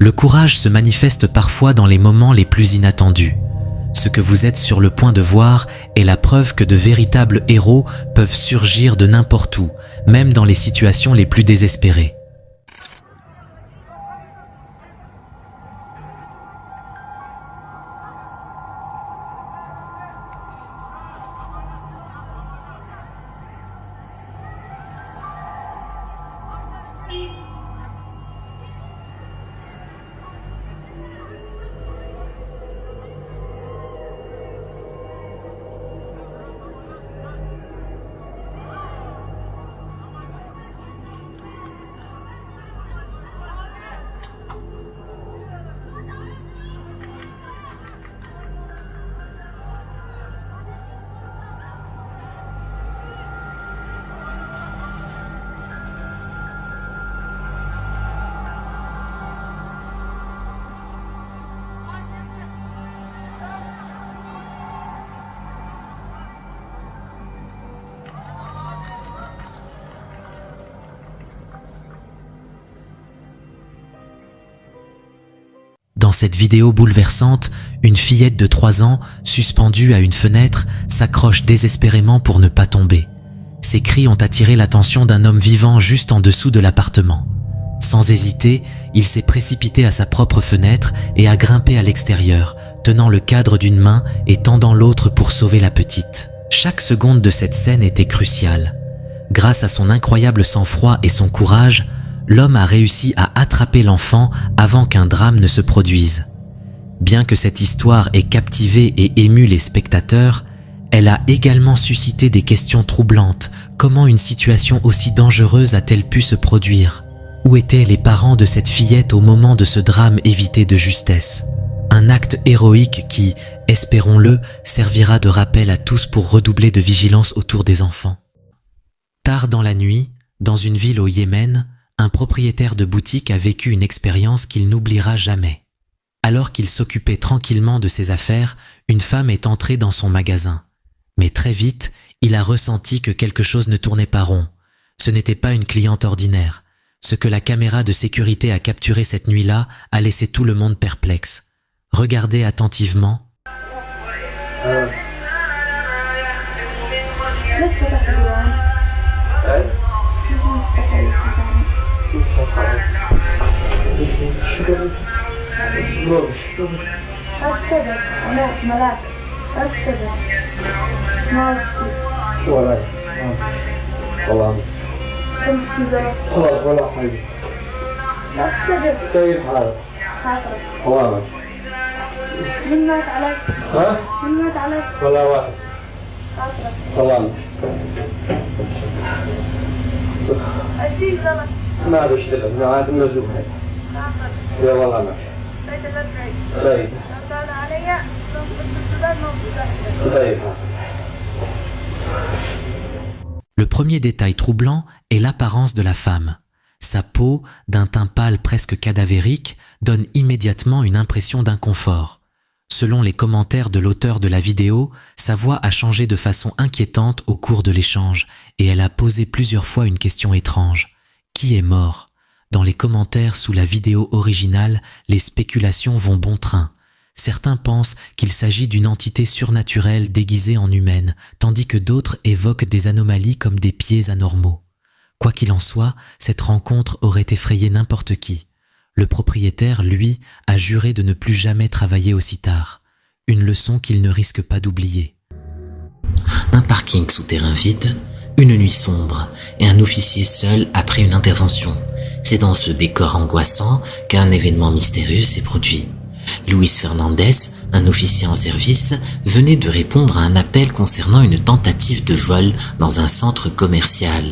Le courage se manifeste parfois dans les moments les plus inattendus. Ce que vous êtes sur le point de voir est la preuve que de véritables héros peuvent surgir de n'importe où, même dans les situations les plus désespérées. Dans cette vidéo bouleversante, une fillette de 3 ans, suspendue à une fenêtre, s'accroche désespérément pour ne pas tomber. Ses cris ont attiré l'attention d'un homme vivant juste en dessous de l'appartement. Sans hésiter, il s'est précipité à sa propre fenêtre et a grimpé à l'extérieur, tenant le cadre d'une main et tendant l'autre pour sauver la petite. Chaque seconde de cette scène était cruciale. Grâce à son incroyable sang-froid et son courage, l'homme a réussi à attraper l'enfant avant qu'un drame ne se produise. Bien que cette histoire ait captivé et ému les spectateurs, elle a également suscité des questions troublantes. Comment une situation aussi dangereuse a-t-elle pu se produire? Où étaient les parents de cette fillette au moment de ce drame évité de justesse? Un acte héroïque qui, espérons-le, servira de rappel à tous pour redoubler de vigilance autour des enfants. Tard dans la nuit, dans une ville au Yémen, un propriétaire de boutique a vécu une expérience qu'il n'oubliera jamais. Alors qu'il s'occupait tranquillement de ses affaires, une femme est entrée dans son magasin. Mais très vite, il a ressenti que quelque chose ne tournait pas rond. Ce n'était pas une cliente ordinaire. Ce que la caméra de sécurité a capturé cette nuit-là a laissé tout le monde perplexe. Regardez attentivement. من مات عليك؟ ها؟ من مات عليك؟ والله واحد. طبعا. أجيب غلط. ما بشتغل، ما عاد منزوب هاي. يا والله ما. طيب. أنا عليا طيب. Le premier détail troublant est l'apparence de la femme. Sa peau, d'un teint pâle presque cadavérique, donne immédiatement une impression d'inconfort. Selon les commentaires de l'auteur de la vidéo, sa voix a changé de façon inquiétante au cours de l'échange et elle a posé plusieurs fois une question étrange. Qui est mort? Dans les commentaires sous la vidéo originale, les spéculations vont bon train. Certains pensent qu'il s'agit d'une entité surnaturelle déguisée en humaine, tandis que d'autres évoquent des anomalies comme des pieds anormaux. Quoi qu'il en soit, cette rencontre aurait effrayé n'importe qui. Le propriétaire, lui, a juré de ne plus jamais travailler aussi tard. Une leçon qu'il ne risque pas d'oublier. Un parking souterrain vide, une nuit sombre et un officier seul après une intervention. C'est dans ce décor angoissant qu'un événement mystérieux s'est produit. Luis Fernandez, un officier en service, venait de répondre à un appel concernant une tentative de vol dans un centre commercial.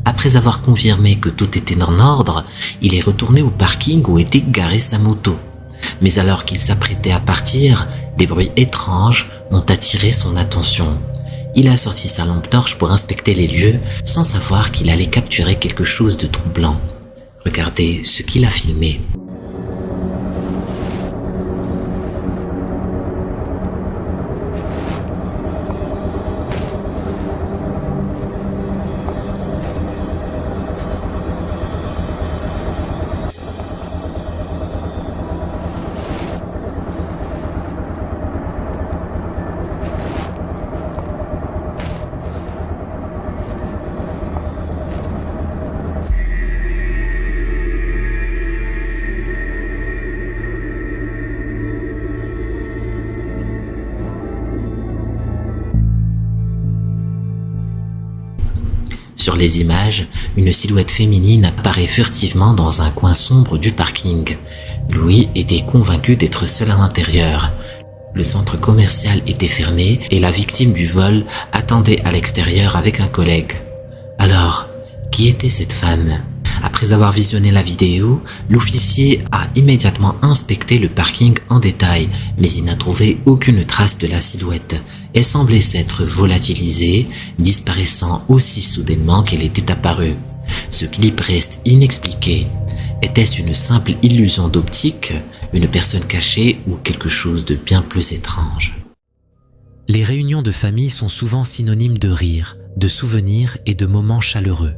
Après avoir confirmé que tout était en ordre, il est retourné au parking où était garée sa moto. Mais alors qu'il s'apprêtait à partir, des bruits étranges ont attiré son attention. Il a sorti sa lampe torche pour inspecter les lieux sans savoir qu'il allait capturer quelque chose de troublant. Regardez ce qu'il a filmé. Sur les images, une silhouette féminine apparaît furtivement dans un coin sombre du parking. Louis était convaincu d'être seul à l'intérieur. Le centre commercial était fermé et la victime du vol attendait à l'extérieur avec un collègue. Alors, qui était cette femme ? Après avoir visionné la vidéo, l'officier a immédiatement inspecté le parking en détail, mais il n'a trouvé aucune trace de la silhouette. Elle semblait s'être volatilisée, disparaissant aussi soudainement qu'elle était apparue. Ce clip reste inexpliqué. Était-ce une simple illusion d'optique, une personne cachée ou quelque chose de bien plus étrange ? Les réunions de famille sont souvent synonymes de rire, de souvenirs et de moments chaleureux.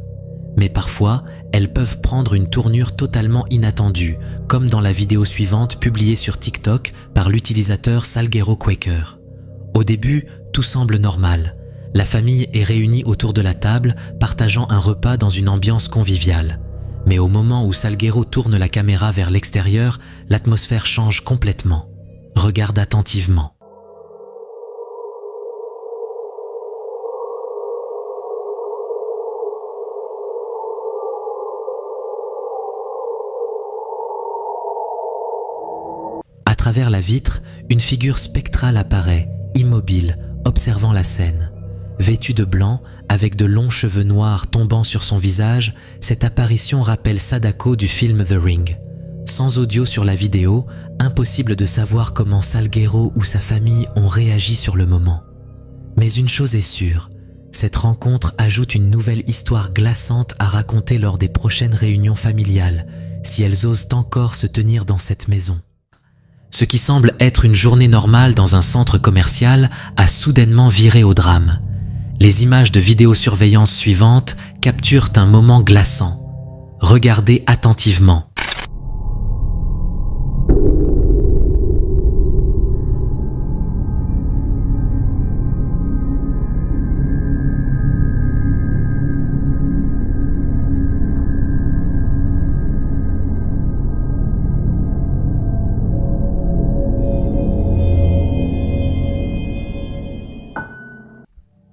Mais parfois, elles peuvent prendre une tournure totalement inattendue, comme dans la vidéo suivante publiée sur TikTok par l'utilisateur Salguero Quaker. Au début, tout semble normal. La famille est réunie autour de la table, partageant un repas dans une ambiance conviviale. Mais au moment où Salguero tourne la caméra vers l'extérieur, l'atmosphère change complètement. Regarde attentivement. À travers la vitre, une figure spectrale apparaît, immobile, observant la scène. Vêtue de blanc, avec de longs cheveux noirs tombant sur son visage, cette apparition rappelle Sadako du film The Ring. Sans audio sur la vidéo, impossible de savoir comment Salguero ou sa famille ont réagi sur le moment. Mais une chose est sûre, cette rencontre ajoute une nouvelle histoire glaçante à raconter lors des prochaines réunions familiales, si elles osent encore se tenir dans cette maison. Ce qui semble être une journée normale dans un centre commercial a soudainement viré au drame. Les images de vidéosurveillance suivantes capturent un moment glaçant. Regardez attentivement.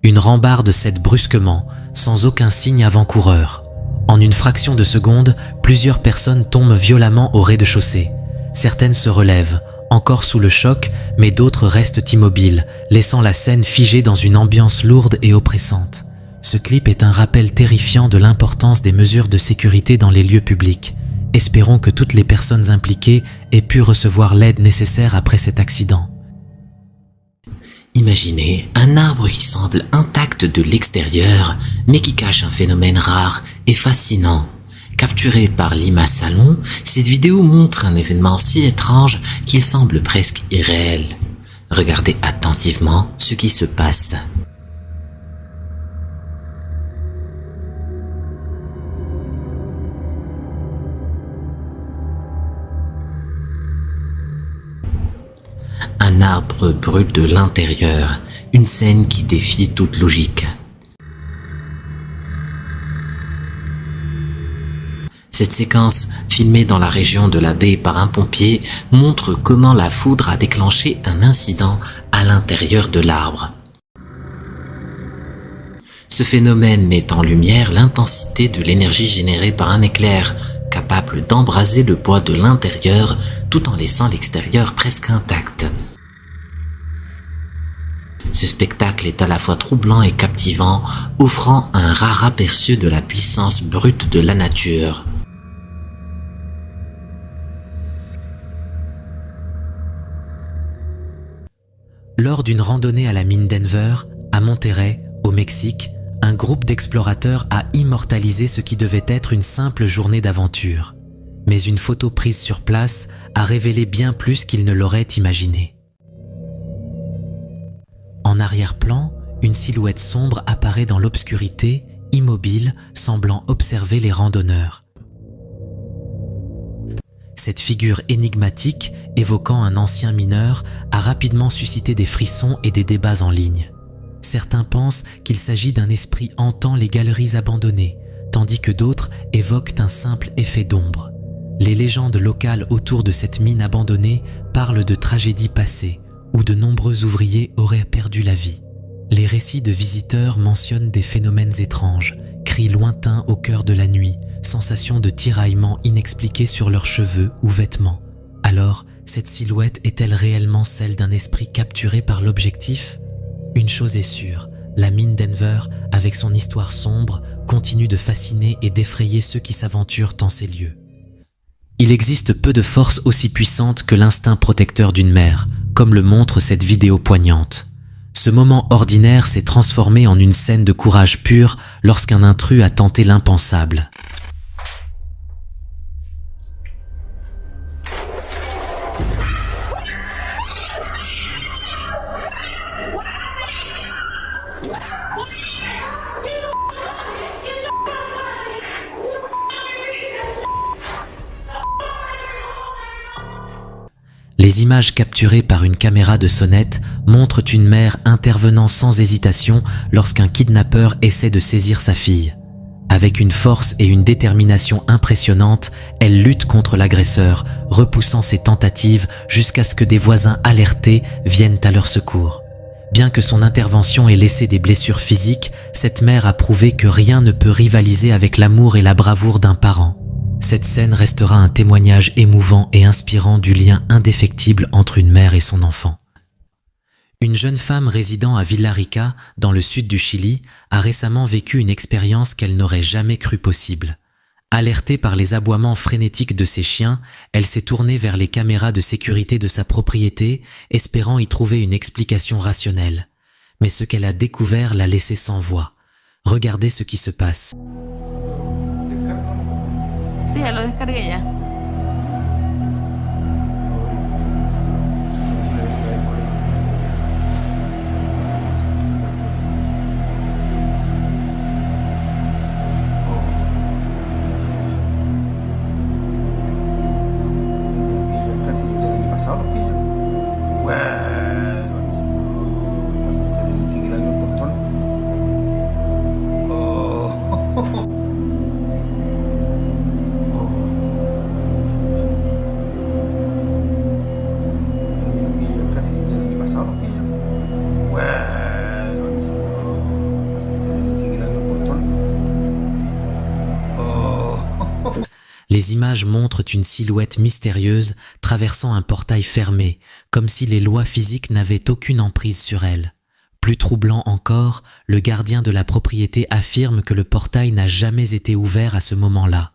Une rambarde cède brusquement, sans aucun signe avant-coureur. En une fraction de seconde, plusieurs personnes tombent violemment au rez-de-chaussée. Certaines se relèvent, encore sous le choc, mais d'autres restent immobiles, laissant la scène figée dans une ambiance lourde et oppressante. Ce clip est un rappel terrifiant de l'importance des mesures de sécurité dans les lieux publics. Espérons que toutes les personnes impliquées aient pu recevoir l'aide nécessaire après cet accident. Imaginez un arbre qui semble intact de l'extérieur, mais qui cache un phénomène rare et fascinant. Capturé par Lima Salon, cette vidéo montre un événement si étrange qu'il semble presque irréel. Regardez attentivement ce qui se passe. Un arbre brûle de l'intérieur, une scène qui défie toute logique. Cette séquence, filmée dans la région de la baie par un pompier, montre comment la foudre a déclenché un incident à l'intérieur de l'arbre. Ce phénomène met en lumière l'intensité de l'énergie générée par un éclair, capable d'embraser le bois de l'intérieur tout en laissant l'extérieur presque intact. Ce spectacle est à la fois troublant et captivant, offrant un rare aperçu de la puissance brute de la nature. Lors d'une randonnée à la mine Denver, à Monterrey, au Mexique, un groupe d'explorateurs a immortalisé ce qui devait être une simple journée d'aventure. Mais une photo prise sur place a révélé bien plus qu'ils ne l'auraient imaginé. En arrière-plan, une silhouette sombre apparaît dans l'obscurité, immobile, semblant observer les randonneurs. Cette figure énigmatique, évoquant un ancien mineur, a rapidement suscité des frissons et des débats en ligne. Certains pensent qu'il s'agit d'un esprit hantant les galeries abandonnées, tandis que d'autres évoquent un simple effet d'ombre. Les légendes locales autour de cette mine abandonnée parlent de tragédies passées, où de nombreux ouvriers auraient perdu la vie. Les récits de visiteurs mentionnent des phénomènes étranges, cris lointains au cœur de la nuit, sensation de tiraillement inexpliqué sur leurs cheveux ou vêtements. Alors, cette silhouette est-elle réellement celle d'un esprit capturé par l'objectif? Une chose est sûre, la mine Denver, avec son histoire sombre, continue de fasciner et d'effrayer ceux qui s'aventurent en ces lieux. Il existe peu de forces aussi puissantes que l'instinct protecteur d'une mère, comme le montre cette vidéo poignante. Ce moment ordinaire s'est transformé en une scène de courage pur lorsqu'un intrus a tenté l'impensable. Les images capturées par une caméra de sonnette montrent une mère intervenant sans hésitation lorsqu'un kidnappeur essaie de saisir sa fille. Avec une force et une détermination impressionnantes, elle lutte contre l'agresseur, repoussant ses tentatives jusqu'à ce que des voisins alertés viennent à leur secours. Bien que son intervention ait laissé des blessures physiques, cette mère a prouvé que rien ne peut rivaliser avec l'amour et la bravoure d'un parent. Cette scène restera un témoignage émouvant et inspirant du lien indéfectible entre une mère et son enfant. Une jeune femme résidant à Villarrica, dans le sud du Chili, a récemment vécu une expérience qu'elle n'aurait jamais cru possible. Alertée par les aboiements frénétiques de ses chiens, elle s'est tournée vers les caméras de sécurité de sa propriété, espérant y trouver une explication rationnelle. Mais ce qu'elle a découvert l'a laissée sans voix. Regardez ce qui se passe. Sí, ya lo descargué ya. Les images montrent une silhouette mystérieuse traversant un portail fermé, comme si les lois physiques n'avaient aucune emprise sur elle. Plus troublant encore, le gardien de la propriété affirme que le portail n'a jamais été ouvert à ce moment-là.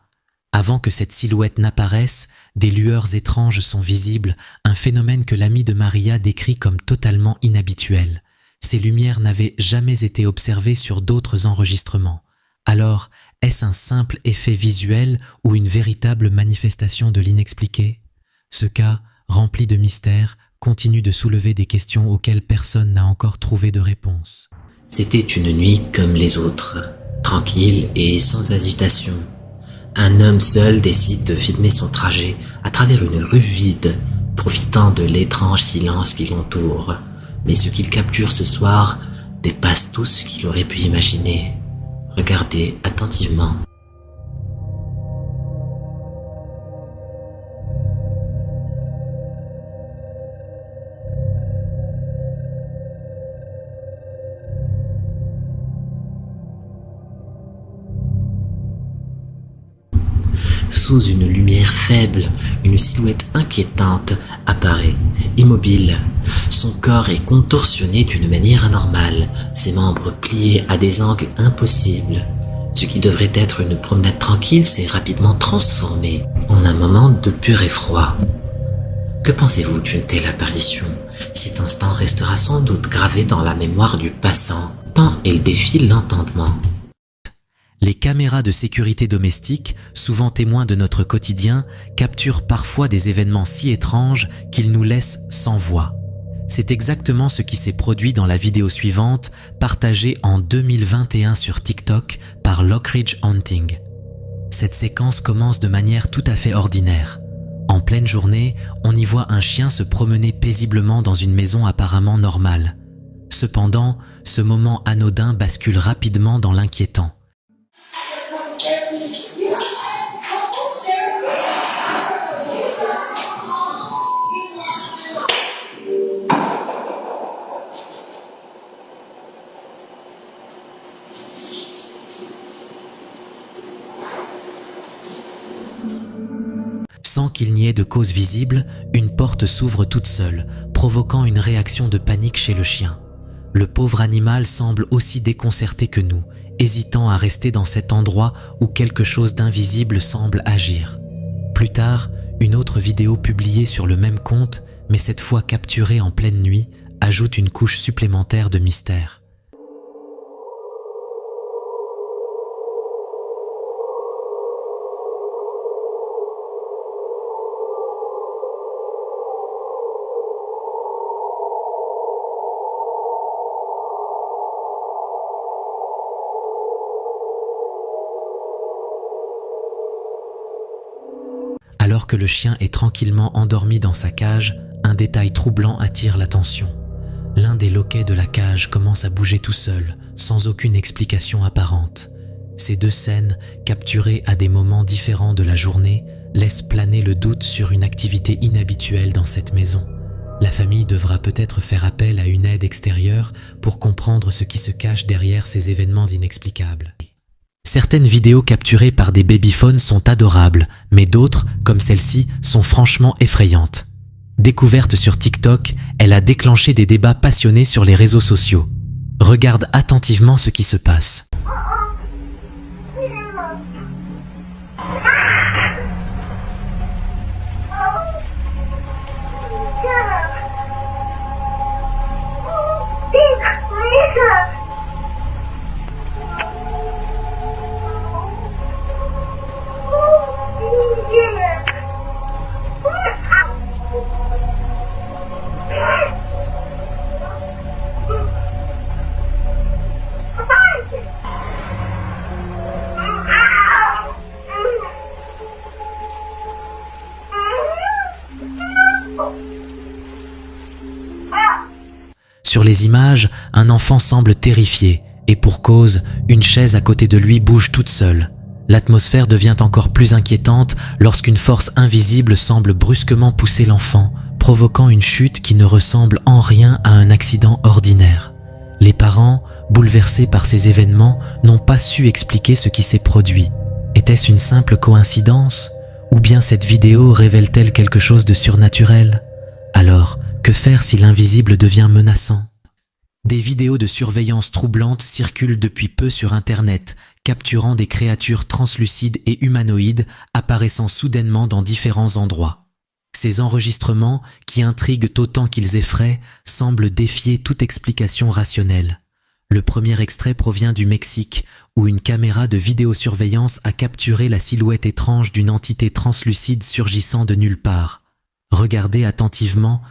Avant que cette silhouette n'apparaisse, des lueurs étranges sont visibles, un phénomène que l'ami de Maria décrit comme totalement inhabituel. Ces lumières n'avaient jamais été observées sur d'autres enregistrements. Alors, est-ce un simple effet visuel ou une véritable manifestation de l'inexpliqué? Ce cas, rempli de mystères, continue de soulever des questions auxquelles personne n'a encore trouvé de réponse. C'était une nuit comme les autres, tranquille et sans agitation. Un homme seul décide de filmer son trajet à travers une rue vide, profitant de l'étrange silence qui l'entoure. Mais ce qu'il capture ce soir dépasse tout ce qu'il aurait pu imaginer. Regardez attentivement. Sous une lumière faible, une silhouette inquiétante apparaît, immobile. Son corps est contorsionné d'une manière anormale, ses membres pliés à des angles impossibles. Ce qui devrait être une promenade tranquille s'est rapidement transformé en un moment de pur effroi. Que pensez-vous d'une telle apparition? Cet instant restera sans doute gravé dans la mémoire du passant, tant il défie l'entendement. Les caméras de sécurité domestique, souvent témoins de notre quotidien, capturent parfois des événements si étranges qu'ils nous laissent sans voix. C'est exactement ce qui s'est produit dans la vidéo suivante, partagée en 2021 sur TikTok par Lockridge Hunting. Cette séquence commence de manière tout à fait ordinaire. En pleine journée, on y voit un chien se promener paisiblement dans une maison apparemment normale. Cependant, ce moment anodin bascule rapidement dans l'inquiétant. Sans qu'il n'y ait de cause visible, une porte s'ouvre toute seule, provoquant une réaction de panique chez le chien. Le pauvre animal semble aussi déconcerté que nous, hésitant à rester dans cet endroit où quelque chose d'invisible semble agir. Plus tard, une autre vidéo publiée sur le même compte, mais cette fois capturée en pleine nuit, ajoute une couche supplémentaire de mystère. Alors que le chien est tranquillement endormi dans sa cage, un détail troublant attire l'attention. L'un des loquets de la cage commence à bouger tout seul, sans aucune explication apparente. Ces deux scènes, capturées à des moments différents de la journée, laissent planer le doute sur une activité inhabituelle dans cette maison. La famille devra peut-être faire appel à une aide extérieure pour comprendre ce qui se cache derrière ces événements inexplicables. Certaines vidéos capturées par des babyphones sont adorables, mais d'autres, comme celle-ci, sont franchement effrayantes. Découverte sur TikTok, elle a déclenché des débats passionnés sur les réseaux sociaux. Regarde attentivement ce qui se passe. Sur les images, un enfant semble terrifié, et pour cause, une chaise à côté de lui bouge toute seule. L'atmosphère devient encore plus inquiétante lorsqu'une force invisible semble brusquement pousser l'enfant, provoquant une chute qui ne ressemble en rien à un accident ordinaire. Les parents, bouleversés par ces événements, n'ont pas su expliquer ce qui s'est produit. Était-ce une simple coïncidence? Ou bien cette vidéo révèle-t-elle quelque chose de surnaturel? Alors, que faire si l'invisible devient menaçant? Des vidéos de surveillance troublantes circulent depuis peu sur Internet, capturant des créatures translucides et humanoïdes apparaissant soudainement dans différents endroits. Ces enregistrements, qui intriguent autant qu'ils effraient, semblent défier toute explication rationnelle. Le premier extrait provient du Mexique, où une caméra de vidéosurveillance a capturé la silhouette étrange d'une entité translucide surgissant de nulle part. Regardez attentivement.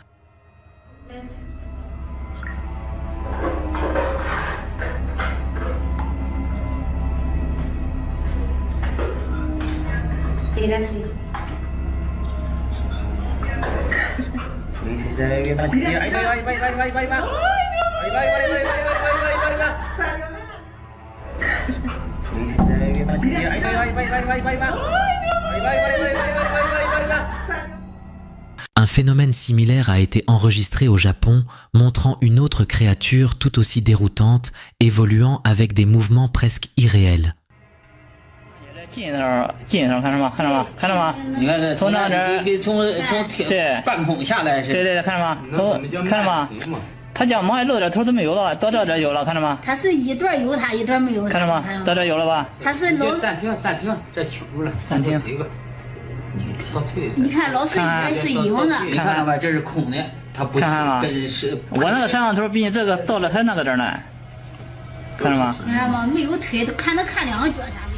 Un phénomène similaire a été enregistré au Japon, montrant une autre créature tout aussi déroutante, évoluant avec des mouvements presque irréels. 近的时候，近的时候看着吗？看着吗？看着吗？你看这从那儿给从半空下来是。对对对，看着吗？看着吗？他脚往外露点头都没有了，到这点有了，看着吗？他是一段有他，一段没有他。看着吗？到这有了吧？他是老暂停，这停住了，暂停。你倒退。你看老师一边是有的。你看到吧？这是空的，它不是。我那个摄像头比你这个到了他那个这儿呢，看着吗？看着吗？没有推，都看两个脚啥的。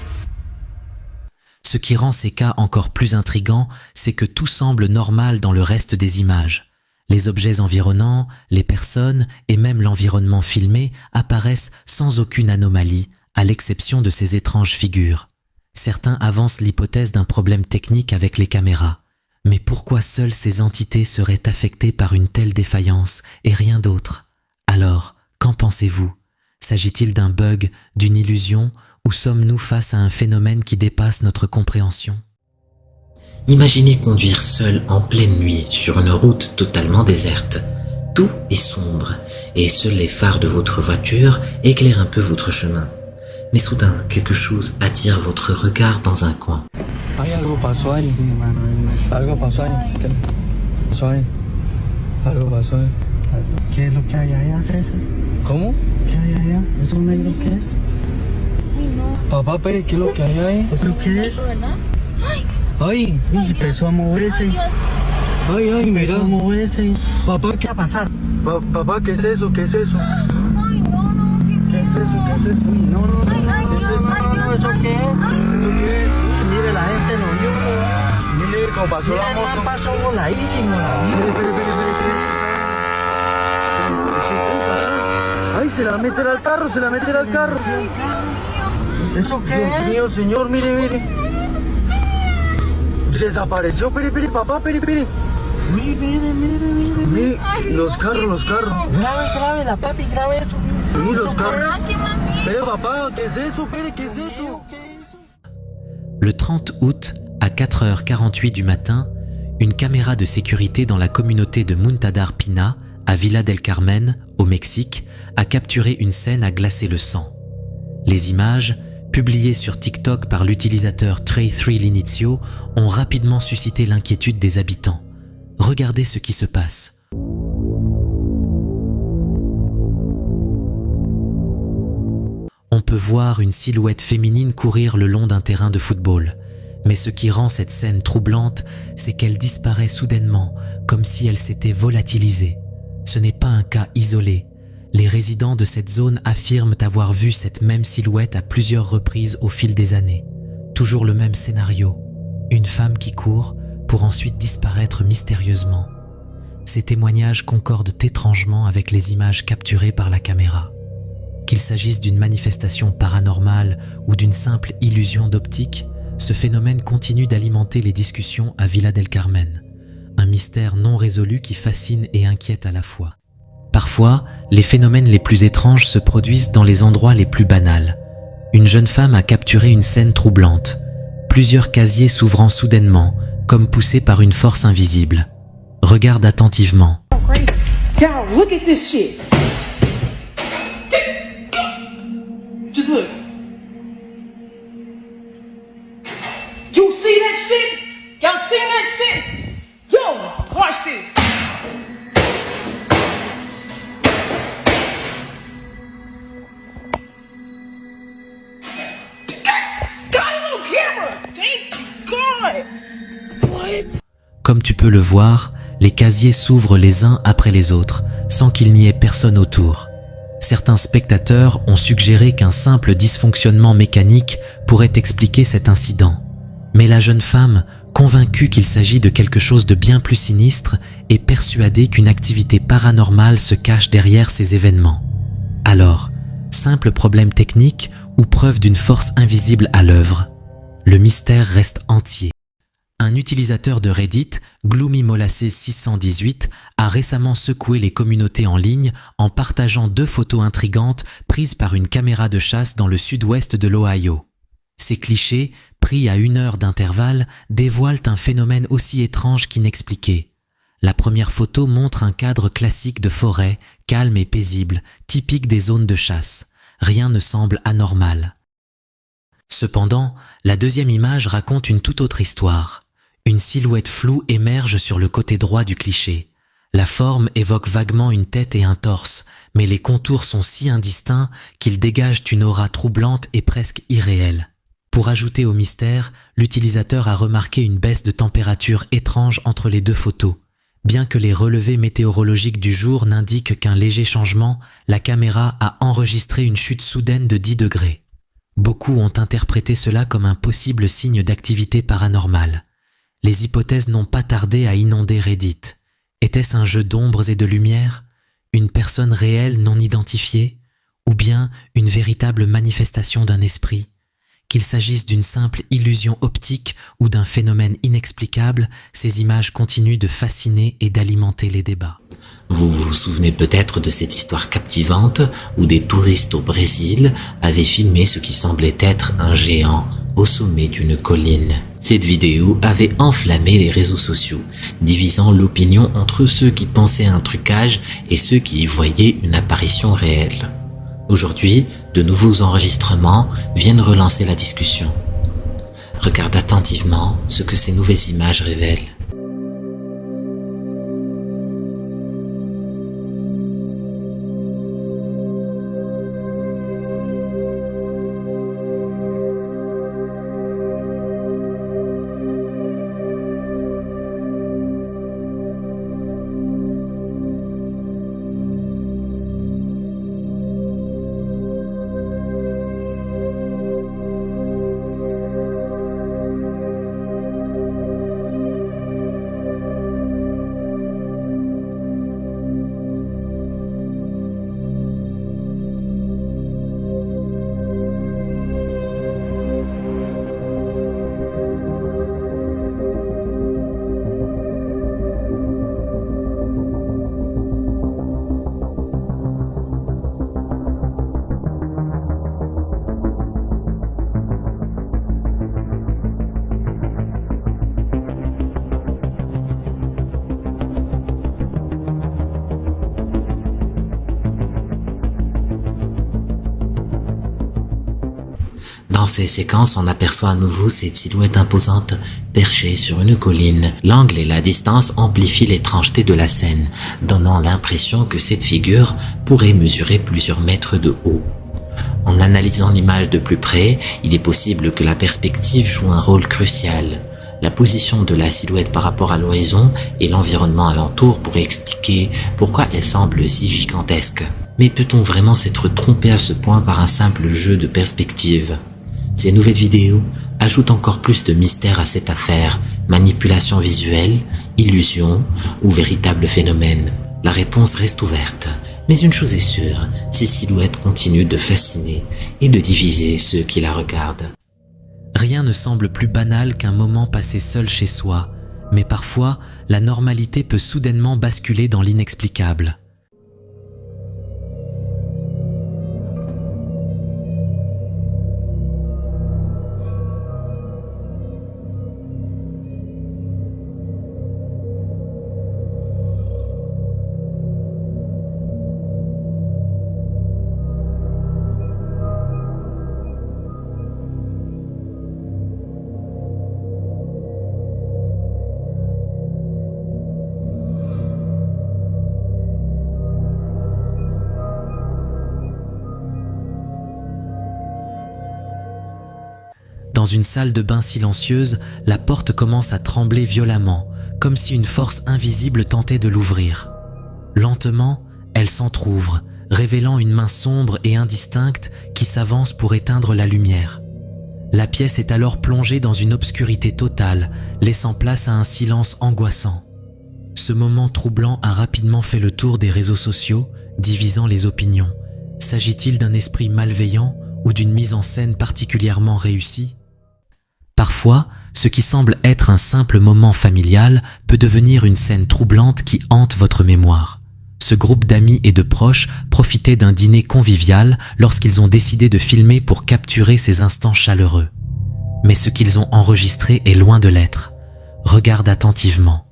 Ce qui rend ces cas encore plus intrigants, c'est que tout semble normal dans le reste des images. Les objets environnants, les personnes et même l'environnement filmé apparaissent sans aucune anomalie, à l'exception de ces étranges figures. Certains avancent l'hypothèse d'un problème technique avec les caméras. Mais pourquoi seules ces entités seraient affectées par une telle défaillance et rien d'autre? Alors, qu'en pensez-vous? S'agit-il d'un bug, d'une illusion, ou sommes-nous face à un phénomène qui dépasse notre compréhension? Imaginez conduire seul en pleine nuit sur une route totalement déserte. Tout est sombre et seuls les phares de votre voiture éclairent un peu votre chemin. Mais soudain, quelque chose attire votre regard dans un coin. Hay algo pasó ahí. Algo pasó ahí. Pasó ahí. Algo pasó ahí. ¿Qué es lo que hay allá, César? ¿Cómo? ¿Qué hay allá? ¿Eso negro qué es? Papá, pero ¿qué es lo que hay ahí? ¿Eso qué es? Ay, empezó a moverse. Ay, mira, a moverse. Papá, ¿qué va a pasar? Papá, ¿qué es eso? ¿Qué es eso? ¿Qué es eso? ¿Qué es eso? No. ¿Qué es eso? No, ¿eso qué es? ¿Eso qué es? Mire, la gente lo vio. Mire cómo pasó la moto. Pasó voladísimo. Espere. Ay, se la va a meter al carro, ¿Eso qué es? Dios mío, señor, mire. Desapareció, espere, papá, espere. Mire, los carros. Grave, la papi, grave eso. Mire, los carros. Pero papá, ¿qué es eso? Espere, ¿qué es eso? Le 30 août, à 4h48 du matin, une caméra de sécurité dans la communauté de Muntadar Pina, à Villa del Carmen, au Mexique, a capturé une scène à glacer le sang. Les images, publiées sur TikTok par l'utilisateur Trey3Linizio, ont rapidement suscité l'inquiétude des habitants. Regardez ce qui se passe. On peut voir une silhouette féminine courir le long d'un terrain de football. Mais ce qui rend cette scène troublante, c'est qu'elle disparaît soudainement, comme si elle s'était volatilisée. Ce n'est pas un cas isolé. Les résidents de cette zone affirment avoir vu cette même silhouette à plusieurs reprises au fil des années. Toujours le même scénario. Une femme qui court pour ensuite disparaître mystérieusement. Ces témoignages concordent étrangement avec les images capturées par la caméra. Qu'il s'agisse d'une manifestation paranormale ou d'une simple illusion d'optique, ce phénomène continue d'alimenter les discussions à Villa del Carmen. Un mystère non résolu qui fascine et inquiète à la fois. Parfois, les phénomènes les plus étranges se produisent dans les endroits les plus banals. Une jeune femme a capturé une scène troublante. Plusieurs casiers s'ouvrant soudainement, comme poussés par une force invisible. Regarde attentivement. Carol, look at this shit. Just look. You see that shit? Y'all see that shit? Yo, watch this. Comme tu peux le voir, les casiers s'ouvrent les uns après les autres, sans qu'il n'y ait personne autour. Certains spectateurs ont suggéré qu'un simple dysfonctionnement mécanique pourrait expliquer cet incident. Mais la jeune femme, convaincue qu'il s'agit de quelque chose de bien plus sinistre, est persuadée qu'une activité paranormale se cache derrière ces événements. Alors, simple problème technique ou preuve d'une force invisible à l'œuvre? Le mystère reste entier. Un utilisateur de Reddit, GloomyMolasses618, a récemment secoué les communautés en ligne en partageant 2 photos intrigantes prises par une caméra de chasse dans le sud-ouest de l'Ohio. Ces clichés, pris à 1 heure d'intervalle, dévoilent un phénomène aussi étrange qu'inexpliqué. La première photo montre un cadre classique de forêt, calme et paisible, typique des zones de chasse. Rien ne semble anormal. Cependant, la deuxième image raconte une toute autre histoire. Une silhouette floue émerge sur le côté droit du cliché. La forme évoque vaguement une tête et un torse, mais les contours sont si indistincts qu'ils dégagent une aura troublante et presque irréelle. Pour ajouter au mystère, l'utilisateur a remarqué une baisse de température étrange entre les 2 photos. Bien que les relevés météorologiques du jour n'indiquent qu'un léger changement, la caméra a enregistré une chute soudaine de 10 degrés. Beaucoup ont interprété cela comme un possible signe d'activité paranormale. Les hypothèses n'ont pas tardé à inonder Reddit. Était-ce un jeu d'ombres et de lumière? Une personne réelle non identifiée? Ou bien une véritable manifestation d'un esprit? Qu'il s'agisse d'une simple illusion optique ou d'un phénomène inexplicable, ces images continuent de fasciner et d'alimenter les débats. Vous vous souvenez peut-être de cette histoire captivante où des touristes au Brésil avaient filmé ce qui semblait être un géant au sommet d'une colline. Cette vidéo avait enflammé les réseaux sociaux, divisant l'opinion entre ceux qui pensaient à un trucage et ceux qui y voyaient une apparition réelle. Aujourd'hui, de nouveaux enregistrements viennent relancer la discussion. Regarde attentivement ce que ces nouvelles images révèlent. Dans ces séquences, on aperçoit à nouveau cette silhouette imposante perchée sur une colline. L'angle et la distance amplifient l'étrangeté de la scène, donnant l'impression que cette figure pourrait mesurer plusieurs mètres de haut. En analysant l'image de plus près, il est possible que la perspective joue un rôle crucial. La position de la silhouette par rapport à l'horizon et l'environnement alentour pourraient expliquer pourquoi elle semble si gigantesque. Mais peut-on vraiment s'être trompé à ce point par un simple jeu de perspective ? Ces nouvelles vidéos ajoutent encore plus de mystère à cette affaire, manipulation visuelle, illusion ou véritable phénomène. La réponse reste ouverte, mais une chose est sûre, ces silhouettes continuent de fasciner et de diviser ceux qui la regardent. Rien ne semble plus banal qu'un moment passé seul chez soi, mais parfois, la normalité peut soudainement basculer dans l'inexplicable. Dans une salle de bain silencieuse, la porte commence à trembler violemment, comme si une force invisible tentait de l'ouvrir. Lentement, elle s'entr'ouvre, révélant une main sombre et indistincte qui s'avance pour éteindre la lumière. La pièce est alors plongée dans une obscurité totale, laissant place à un silence angoissant. Ce moment troublant a rapidement fait le tour des réseaux sociaux, divisant les opinions. S'agit-il d'un esprit malveillant ou d'une mise en scène particulièrement réussie ? Parfois, ce qui semble être un simple moment familial peut devenir une scène troublante qui hante votre mémoire. Ce groupe d'amis et de proches profitait d'un dîner convivial lorsqu'ils ont décidé de filmer pour capturer ces instants chaleureux. Mais ce qu'ils ont enregistré est loin de l'être. Regarde attentivement.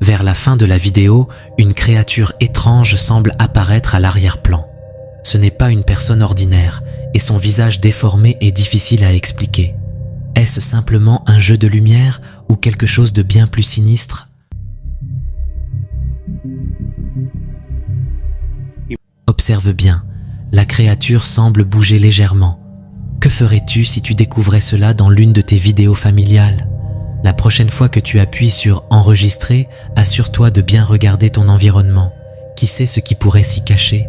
Vers la fin de la vidéo, une créature étrange semble apparaître à l'arrière-plan. Ce n'est pas une personne ordinaire, et son visage déformé est difficile à expliquer. Est-ce simplement un jeu de lumière ou quelque chose de bien plus sinistre ? Observe bien, la créature semble bouger légèrement. Que ferais-tu si tu découvrais cela dans l'une de tes vidéos familiales ? La prochaine fois que tu appuies sur « Enregistrer », assure-toi de bien regarder ton environnement. Qui sait ce qui pourrait s'y cacher ?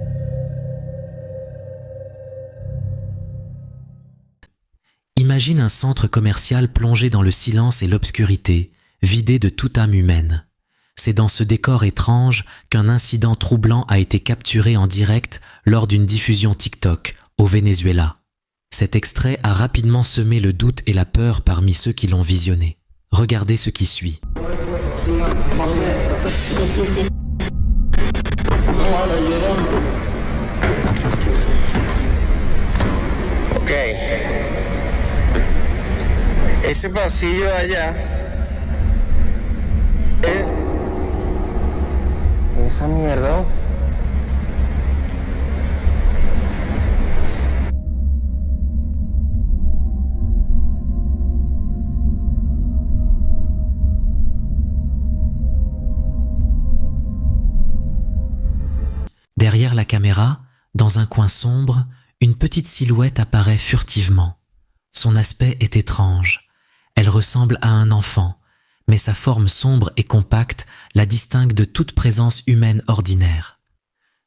Imagine un centre commercial plongé dans le silence et l'obscurité, vidé de toute âme humaine. C'est dans ce décor étrange qu'un incident troublant a été capturé en direct lors d'une diffusion TikTok au Venezuela. Cet extrait a rapidement semé le doute et la peur parmi ceux qui l'ont visionné. Regardez ce qui suit. Ok. Ese pasillo de allá esa mierda. Derrière la caméra, dans un coin sombre, une petite silhouette apparaît furtivement. Son aspect est étrange. Elle ressemble à un enfant, mais sa forme sombre et compacte la distingue de toute présence humaine ordinaire.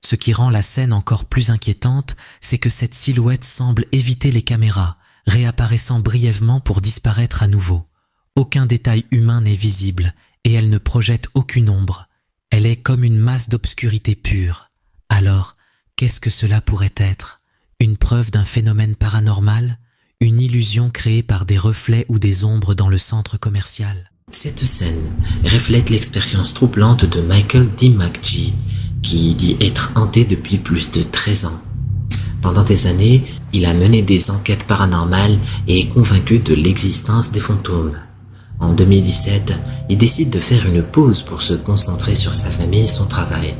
Ce qui rend la scène encore plus inquiétante, c'est que cette silhouette semble éviter les caméras, réapparaissant brièvement pour disparaître à nouveau. Aucun détail humain n'est visible, et elle ne projette aucune ombre. Elle est comme une masse d'obscurité pure. Alors, qu'est-ce que cela pourrait être? Une preuve d'un phénomène paranormal? Une illusion créée par des reflets ou des ombres dans le centre commercial? Cette scène reflète l'expérience troublante de Michael D. McGee, qui dit être hanté depuis plus de 13 ans. Pendant des années, il a mené des enquêtes paranormales et est convaincu de l'existence des fantômes. En 2017, il décide de faire une pause pour se concentrer sur sa famille et son travail.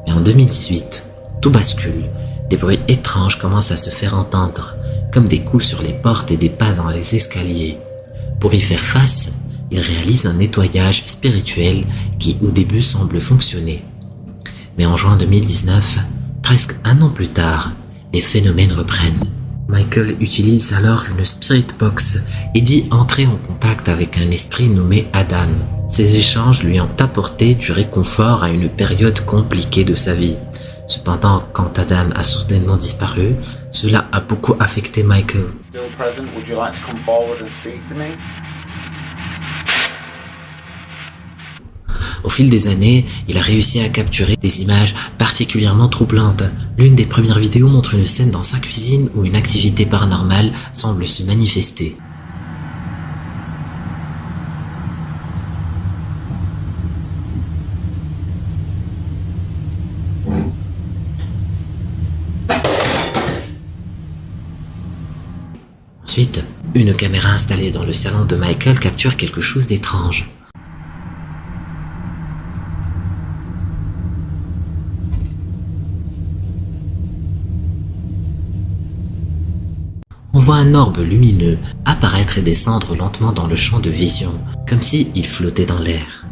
Mais en 2018, tout bascule. Des bruits étranges commencent à se faire entendre, comme des coups sur les portes et des pas dans les escaliers. Pour y faire face, il réalise un nettoyage spirituel qui au début semble fonctionner. Mais en juin 2019, presque un an plus tard, les phénomènes reprennent. Michael utilise alors une spirit box et dit entrer en contact avec un esprit nommé Adam. Ces échanges lui ont apporté du réconfort à une période compliquée de sa vie. Cependant, quand Adam a soudainement disparu, cela a beaucoup affecté Michael. Au fil des années, il a réussi à capturer des images particulièrement troublantes. L'une des premières vidéos montre une scène dans sa cuisine où une activité paranormale semble se manifester. Ensuite, une caméra installée dans le salon de Michael capture quelque chose d'étrange. On voit un orbe lumineux apparaître et descendre lentement dans le champ de vision, comme s'il flottait dans l'air.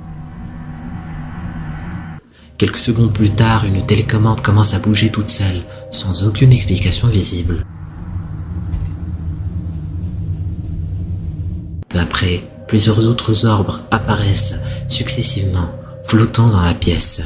Quelques secondes plus tard, une télécommande commence à bouger toute seule, sans aucune explication visible. Peu après, plusieurs autres orbes apparaissent successivement, flottant dans la pièce.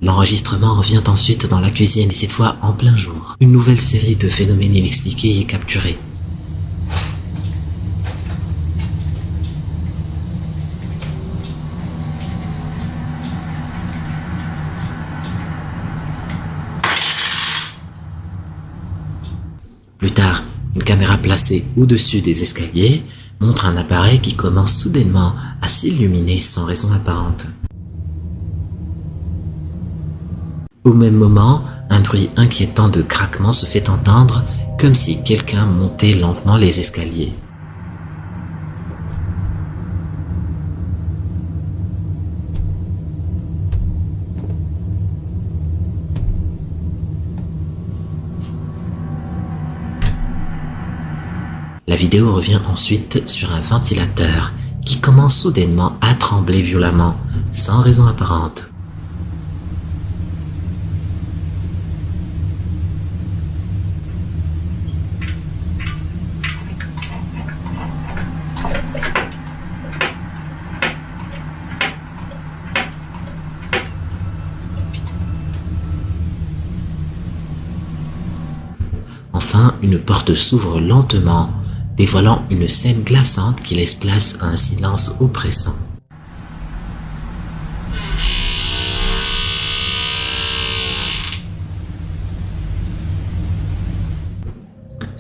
L'enregistrement revient ensuite dans la cuisine et cette fois en plein jour. Une nouvelle série de phénomènes inexpliqués est capturée. Plus tard, une caméra placée au-dessus des escaliers montre un appareil qui commence soudainement à s'illuminer sans raison apparente. Au même moment, un bruit inquiétant de craquement se fait entendre, comme si quelqu'un montait lentement les escaliers. La vidéo revient ensuite sur un ventilateur qui commence soudainement à trembler violemment, sans raison apparente. Enfin, une porte s'ouvre lentement, dévoilant une scène glaçante qui laisse place à un silence oppressant.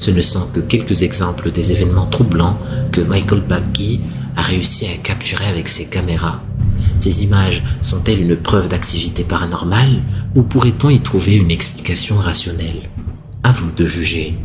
Ce ne sont que quelques exemples des événements troublants que Michael Buckee a réussi à capturer avec ses caméras. Ces images sont-elles une preuve d'activité paranormale ou pourrait-on y trouver une explication rationnelle? À vous de juger.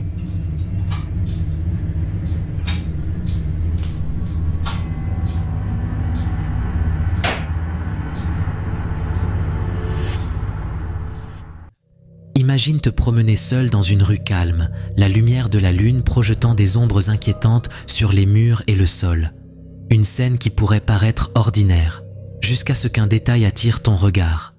Imagine te promener seul dans une rue calme, la lumière de la lune projetant des ombres inquiétantes sur les murs et le sol. Une scène qui pourrait paraître ordinaire, jusqu'à ce qu'un détail attire ton regard.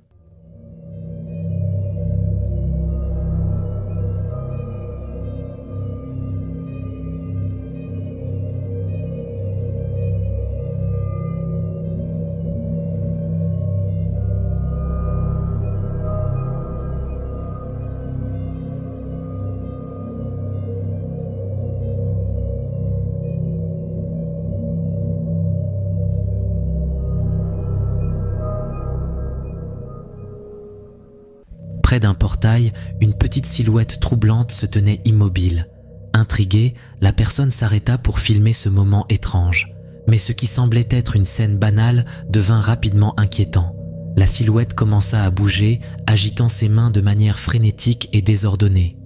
Près d'un portail, une petite silhouette troublante se tenait immobile. Intriguée, la personne s'arrêta pour filmer ce moment étrange. Mais ce qui semblait être une scène banale devint rapidement inquiétant. La silhouette commença à bouger, agitant ses mains de manière frénétique et désordonnée.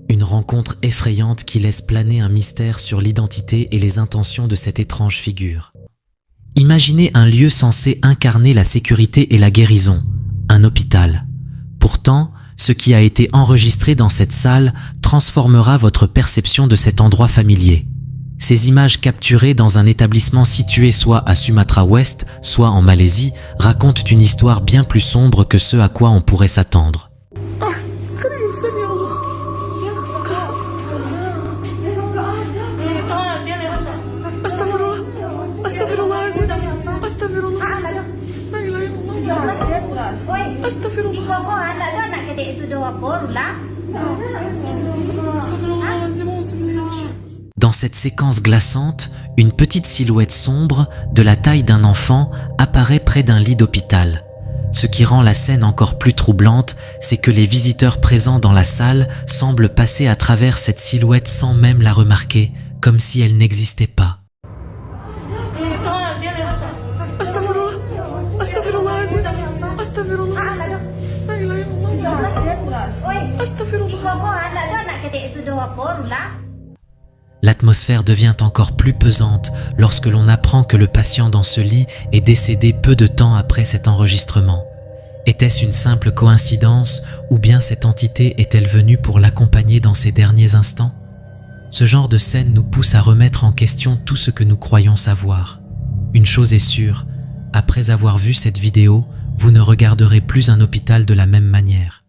Une rencontre effrayante qui laisse planer un mystère sur l'identité et les intentions de cette étrange figure. Imaginez un lieu censé incarner la sécurité et la guérison, un hôpital. Pourtant, ce qui a été enregistré dans cette salle transformera votre perception de cet endroit familier. Ces images capturées dans un établissement situé soit à Sumatra Ouest, soit en Malaisie, racontent une histoire bien plus sombre que ce à quoi on pourrait s'attendre. Dans cette séquence glaçante, une petite silhouette sombre, de la taille d'un enfant, apparaît près d'un lit d'hôpital. Ce qui rend la scène encore plus troublante, c'est que les visiteurs présents dans la salle semblent passer à travers cette silhouette sans même la remarquer, comme si elle n'existait pas. L'atmosphère devient encore plus pesante lorsque l'on apprend que le patient dans ce lit est décédé peu de temps après cet enregistrement. Était-ce une simple coïncidence ou bien cette entité est-elle venue pour l'accompagner dans ses derniers instants? Ce genre de scène nous pousse à remettre en question tout ce que nous croyons savoir. Une chose est sûre, après avoir vu cette vidéo, vous ne regarderez plus un hôpital de la même manière.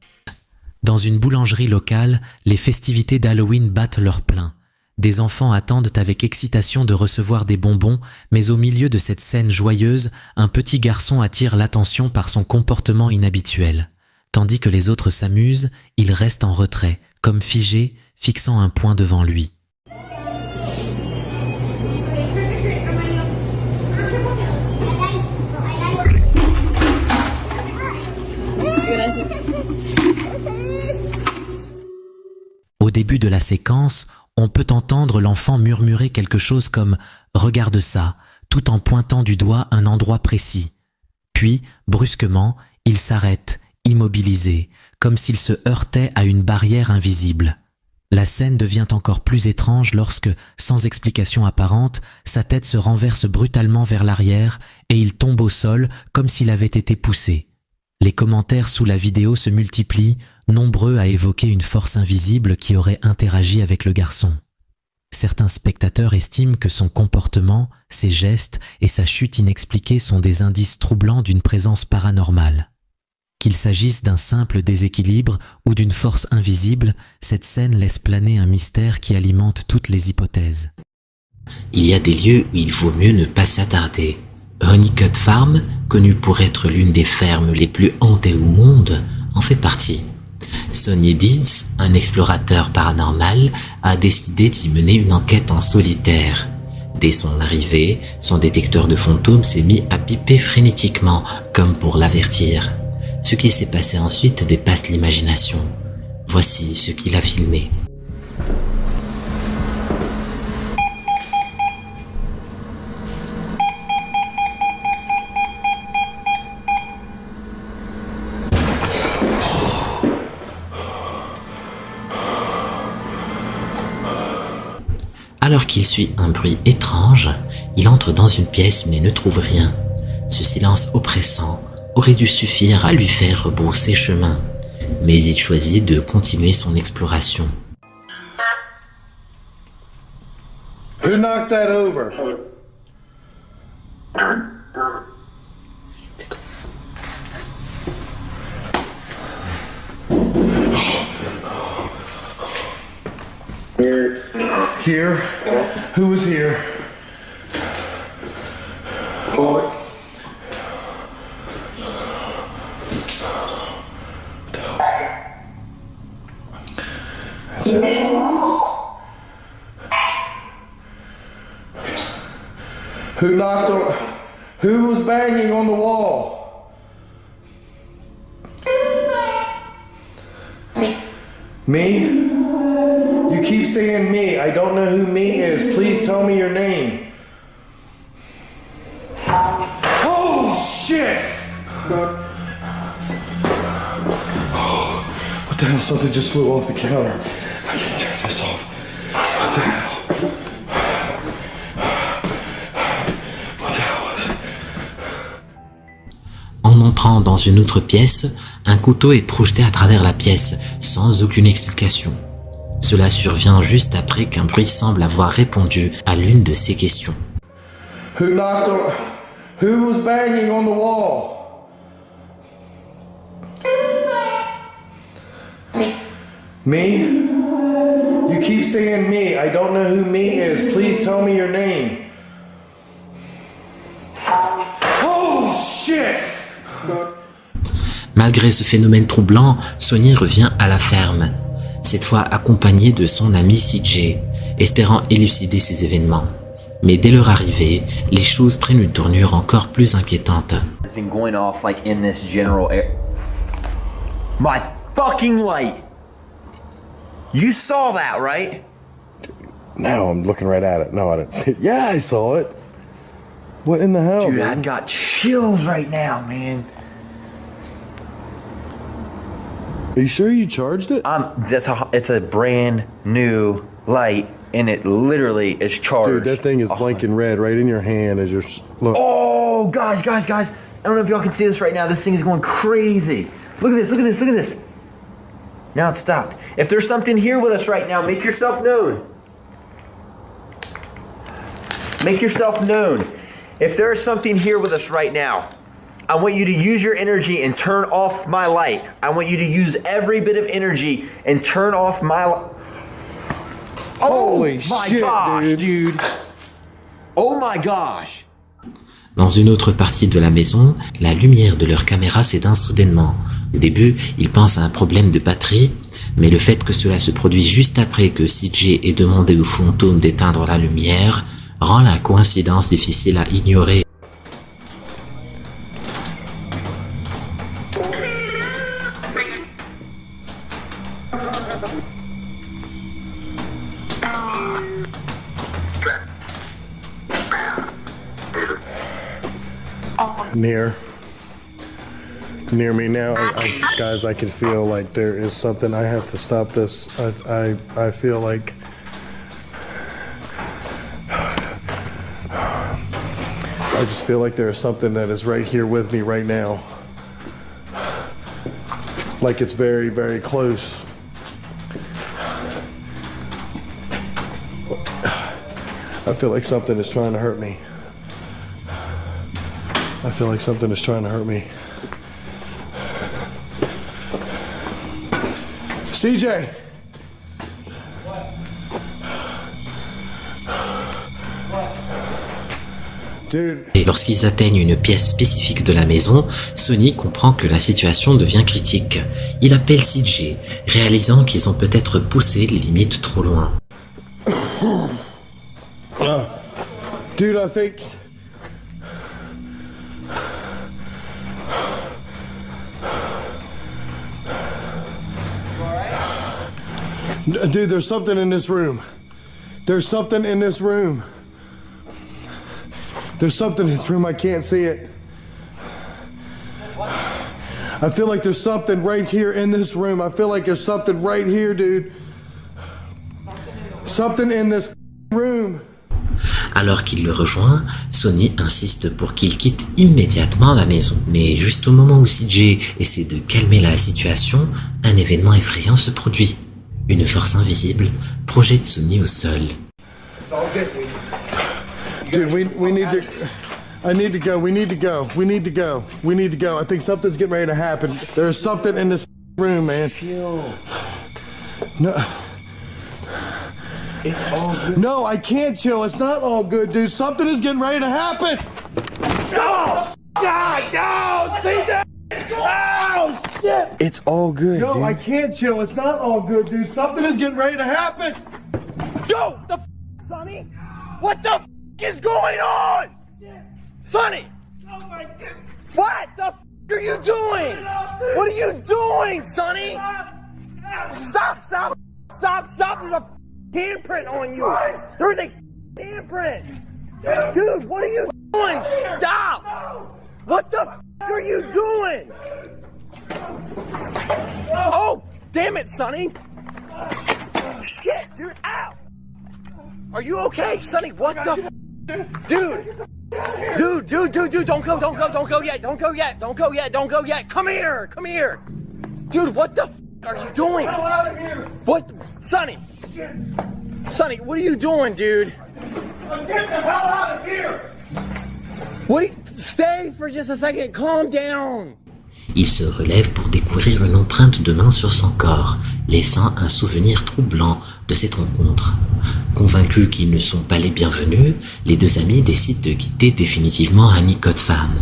Dans une boulangerie locale, les festivités d'Halloween battent leur plein. Des enfants attendent avec excitation de recevoir des bonbons, mais au milieu de cette scène joyeuse, un petit garçon attire l'attention par son comportement inhabituel. Tandis que les autres s'amusent, il reste en retrait, comme figé, fixant un point devant lui. Au début de la séquence, on peut entendre l'enfant murmurer quelque chose comme « Regarde ça », tout en pointant du doigt un endroit précis. Puis, brusquement, il s'arrête, immobilisé, comme s'il se heurtait à une barrière invisible. La scène devient encore plus étrange lorsque, sans explication apparente, sa tête se renverse brutalement vers l'arrière et il tombe au sol comme s'il avait été poussé. Les commentaires sous la vidéo se multiplient, nombreux à évoquer une force invisible qui aurait interagi avec le garçon. Certains spectateurs estiment que son comportement, ses gestes et sa chute inexpliquée sont des indices troublants d'une présence paranormale. Qu'il s'agisse d'un simple déséquilibre ou d'une force invisible, cette scène laisse planer un mystère qui alimente toutes les hypothèses. Il y a des lieux où il vaut mieux ne pas s'attarder. Honeycutt Farm, connue pour être l'une des fermes les plus hantées au monde, en fait partie. Sonny Deeds, un explorateur paranormal, a décidé d'y mener une enquête en solitaire. Dès son arrivée, son détecteur de fantômes s'est mis à piper frénétiquement, comme pour l'avertir. Ce qui s'est passé ensuite dépasse l'imagination. Voici ce qu'il a filmé. Alors qu'il suit un bruit étrange, il entre dans une pièce mais ne trouve rien. Ce silence oppressant aurait dû suffire à lui faire rebrousser chemin, mais il choisit de continuer son exploration. Who knocked that over? Here? Who was here? That's it. Who knocked on? Who was banging on the wall? Me? You keep saying me. I don't know who me is. Please tell me your name. Oh, shit! What the hell? Something just flew off the counter. I can't turn this off. What the hell? What the hell was it? En entrant dans une autre pièce, un couteau est projeté à travers la pièce, sans aucune explication. Cela survient juste après qu'un bruit semble avoir répondu à l'une de ses questions. Who knocked on? Who was banging on the wall? Me? You keep saying me. I don't know who me is. Please tell me your name. Oh, shit! Malgré ce phénomène troublant, Sonny revient à la ferme, cette fois accompagné de son ami CJ, espérant élucider ces événements. Mais dès leur arrivée, les choses prennent une tournure encore plus inquiétante. It's been going off like in this general area. My fucking light! You saw that, right? Now I'm looking right at it. No, I didn't see it. Yeah, I saw it. What in the hell, Dude, man? I've got chills right now, man. Are you sure you charged it? It's a brand new light, and it literally is charged. Dude, that thing is blinking red right in your hand as you're... Look. Oh, guys. I don't know if y'all can see this right now. This thing is going crazy. Look at this. Now it's stopped. If there's something here with us right now, make yourself known. Make yourself known. If there is something here with us right now, I want you to use your energy and turn off my light. I want you to use every bit of energy and turn off my light. Holy shit, dude. Oh my gosh. Dans une autre partie de la maison, la lumière de leur caméra s'éteint soudainement. Au début, ils pensent à un problème de batterie, mais le fait que cela se produise juste après que CJ ait demandé au fantôme d'éteindre la lumière rend la coïncidence difficile à ignorer. Near me now, guys, I can feel like there is something. I have to stop this. I feel like I just feel like there is something that is right here with me right now. Like it's very, very close. I feel like something is trying to hurt me. I feel like something is trying to hurt me. CJ! Et lorsqu'ils atteignent une pièce spécifique de la maison, Sonny comprend que la situation devient critique. Il appelle CJ, réalisant qu'ils ont peut-être poussé les limites trop loin. Dude, I think... Dude, there's something in this room. There's something in this room. There's something in this room. I can't see it. I feel like there's something right here in this room. I feel like there's something right here, dude. Something in this room. Alors qu'il le rejoint, Sonny insiste pour qu'il quitte immédiatement la maison. Mais juste au moment où CJ essaie de calmer la situation, un événement effrayant se produit. Une force invisible projette Sonny au sol. Dude, we need to. I need to go. We need to go. We need to go. We need to go. I think something's getting ready to happen. There's something in this room, man. No. It's all good. No, I can't chill. It's not all good, dude. Something is getting ready to happen. Oh, God, no, CJ. Oh, shit. It's all good, No, dude. I can't chill. It's not all good, dude. Something is getting ready to happen. Yo, the Sonny? What the is going on? Sonny! What the are you doing? What are you doing, Sonny? Stop! There's a handprint on you. There's a handprint. Dude, what are you doing? Stop! What the are you doing? Oh, damn it, Sonny. Shit, dude, ow! Are you okay, Sonny? What the Dude, don't go yet. Come here. Dude, what the are you doing? What? Sonny, what are you doing, dude? I'm getting the hell out of here. Stay for just a second, calm down. Il se relève pour découvrir une empreinte de main sur son corps, laissant un souvenir troublant de cette rencontre. Convaincus qu'ils ne sont pas les bienvenus, les deux amis décident de quitter définitivement Honeycote Farm.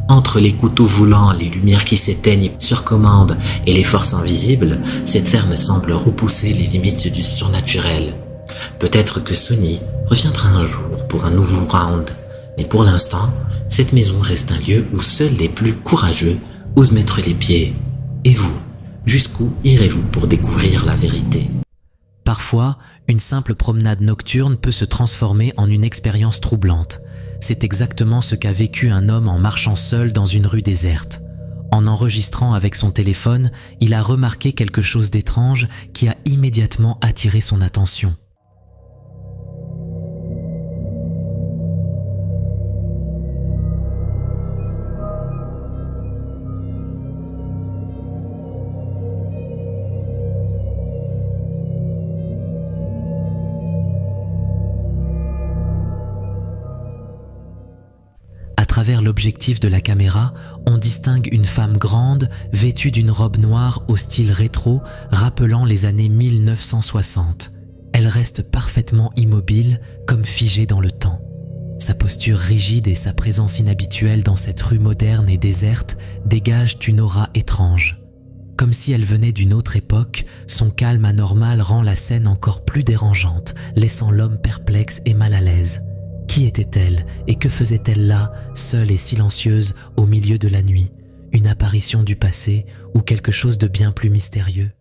Entre les couteaux volants, les lumières qui s'éteignent sur commande et les forces invisibles, cette ferme semble repousser les limites du surnaturel. Peut-être que Sonny reviendra un jour pour un nouveau round, mais pour l'instant, cette maison reste un lieu où seuls les plus courageux osent mettre les pieds. Et vous, jusqu'où irez-vous pour découvrir la vérité ? Parfois, une simple promenade nocturne peut se transformer en une expérience troublante. C'est exactement ce qu'a vécu un homme en marchant seul dans une rue déserte. En enregistrant avec son téléphone, il a remarqué quelque chose d'étrange qui a immédiatement attiré son attention. À travers l'objectif de la caméra, on distingue une femme grande, vêtue d'une robe noire au style rétro, rappelant les années 1960. Elle reste parfaitement immobile, comme figée dans le temps. Sa posture rigide et sa présence inhabituelle dans cette rue moderne et déserte dégagent une aura étrange. Comme si elle venait d'une autre époque, son calme anormal rend la scène encore plus dérangeante, laissant l'homme perplexe et mal à l'aise. Qui était-elle et que faisait-elle là, seule et silencieuse au milieu de la nuit? Une apparition du passé ou quelque chose de bien plus mystérieux?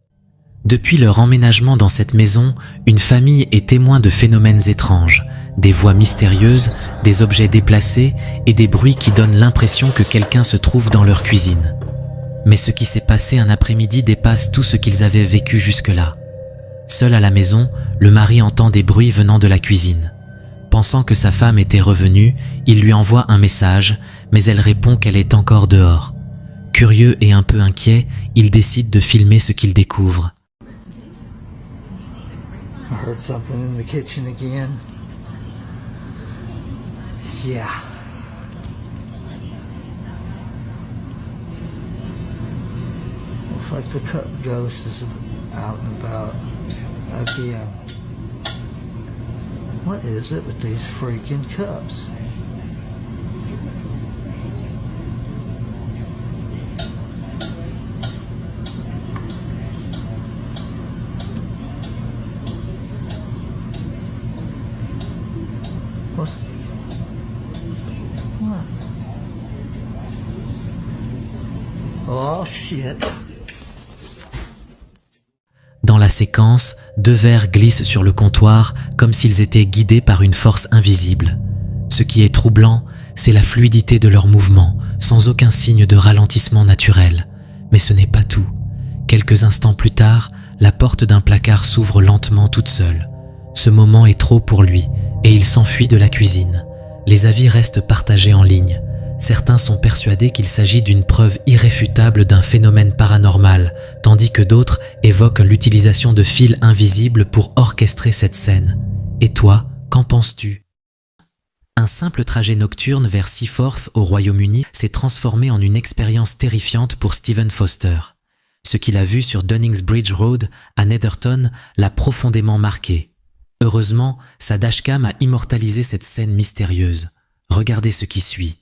Depuis leur emménagement dans cette maison, une famille est témoin de phénomènes étranges, des voix mystérieuses, des objets déplacés et des bruits qui donnent l'impression que quelqu'un se trouve dans leur cuisine. Mais ce qui s'est passé un après-midi dépasse tout ce qu'ils avaient vécu jusque-là. Seul à la maison, le mari entend des bruits venant de la cuisine. Pensant que sa femme était revenue, il lui envoie un message, mais elle répond qu'elle est encore dehors. Curieux et un peu inquiet, il décide de filmer ce qu'il découvre. I heard something in the kitchen again. Yeah. Looks like the cup ghost is out and about again. What is it with these freaking cups? What? Oh shit. Dans la séquence, deux verres glissent sur le comptoir comme s'ils étaient guidés par une force invisible. Ce qui est troublant, c'est la fluidité de leurs mouvements, sans aucun signe de ralentissement naturel. Mais ce n'est pas tout. Quelques instants plus tard, la porte d'un placard s'ouvre lentement toute seule. Ce moment est trop pour lui et il s'enfuit de la cuisine. Les avis restent partagés en ligne. Certains sont persuadés qu'il s'agit d'une preuve irréfutable d'un phénomène paranormal, tandis que d'autres évoquent l'utilisation de fils invisibles pour orchestrer cette scène. Et toi, qu'en penses-tu? Un simple trajet nocturne vers Seaforth au Royaume-Uni s'est transformé en une expérience terrifiante pour Stephen Foster. Ce qu'il a vu sur Dunningsbridge Road à Netherton l'a profondément marqué. Heureusement, sa dashcam a immortalisé cette scène mystérieuse. Regardez ce qui suit.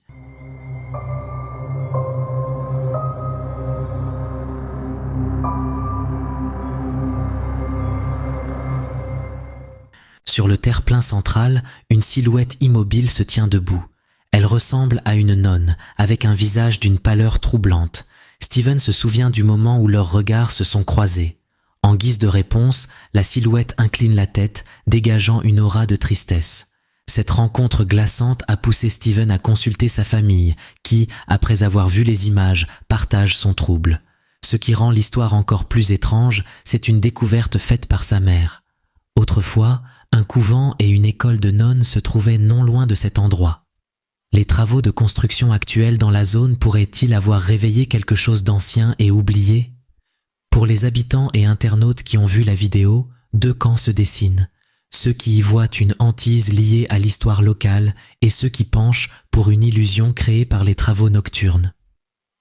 Sur le terre-plein central, une silhouette immobile se tient debout. Elle ressemble à une nonne, avec un visage d'une pâleur troublante. Stephen se souvient du moment où leurs regards se sont croisés. En guise de réponse, la silhouette incline la tête, dégageant une aura de tristesse. Cette rencontre glaçante a poussé Stephen à consulter sa famille, qui, après avoir vu les images, partage son trouble. Ce qui rend l'histoire encore plus étrange, c'est une découverte faite par sa mère. Autrefois, un couvent et une école de nonnes se trouvaient non loin de cet endroit. Les travaux de construction actuels dans la zone pourraient-ils avoir réveillé quelque chose d'ancien et oublié? Pour les habitants et internautes qui ont vu la vidéo, deux camps se dessinent. Ceux qui y voient une hantise liée à l'histoire locale et ceux qui penchent pour une illusion créée par les travaux nocturnes.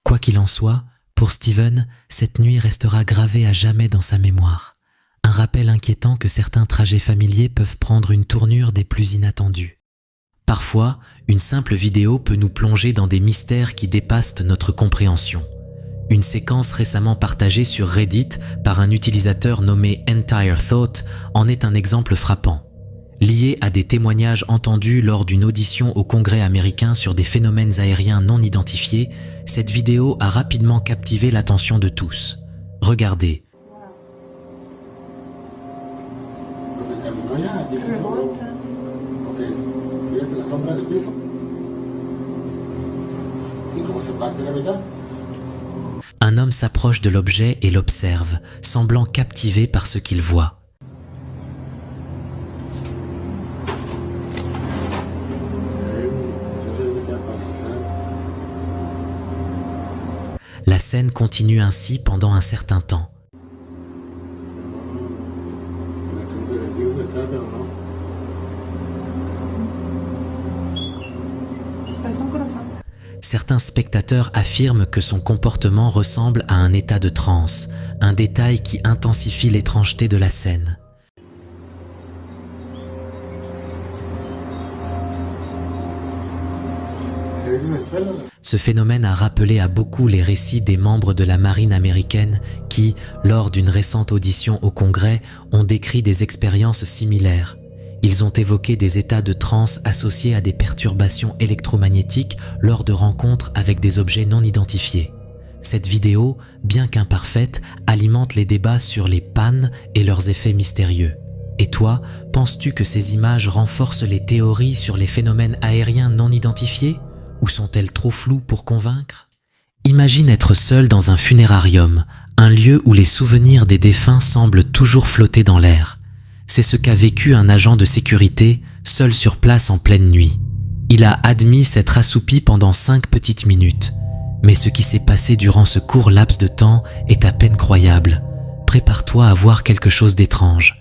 Quoi qu'il en soit, pour Stephen, cette nuit restera gravée à jamais dans sa mémoire. Un rappel inquiétant que certains trajets familiers peuvent prendre une tournure des plus inattendues. Parfois, une simple vidéo peut nous plonger dans des mystères qui dépassent notre compréhension. Une séquence récemment partagée sur Reddit par un utilisateur nommé Entire Thought en est un exemple frappant. Lié à des témoignages entendus lors d'une audition au Congrès américain sur des phénomènes aériens non identifiés, cette vidéo a rapidement captivé l'attention de tous. Regardez. Un homme s'approche de l'objet et l'observe, semblant captivé par ce qu'il voit. La scène continue ainsi pendant un certain temps. Certains spectateurs affirment que son comportement ressemble à un état de transe, un détail qui intensifie l'étrangeté de la scène. Ce phénomène a rappelé à beaucoup les récits des membres de la marine américaine qui, lors d'une récente audition au Congrès, ont décrit des expériences similaires. Ils ont évoqué des états de transe associés à des perturbations électromagnétiques lors de rencontres avec des objets non identifiés. Cette vidéo, bien qu'imparfaite, alimente les débats sur les pannes et leurs effets mystérieux. Et toi, penses-tu que ces images renforcent les théories sur les phénomènes aériens non identifiés? Ou sont-elles trop floues pour convaincre? Imagine être seul dans un funérarium, un lieu où les souvenirs des défunts semblent toujours flotter dans l'air. C'est ce qu'a vécu un agent de sécurité, seul sur place en pleine nuit. Il a admis s'être assoupi pendant 5 petites minutes. Mais ce qui s'est passé durant ce court laps de temps est à peine croyable. Prépare-toi à voir quelque chose d'étrange.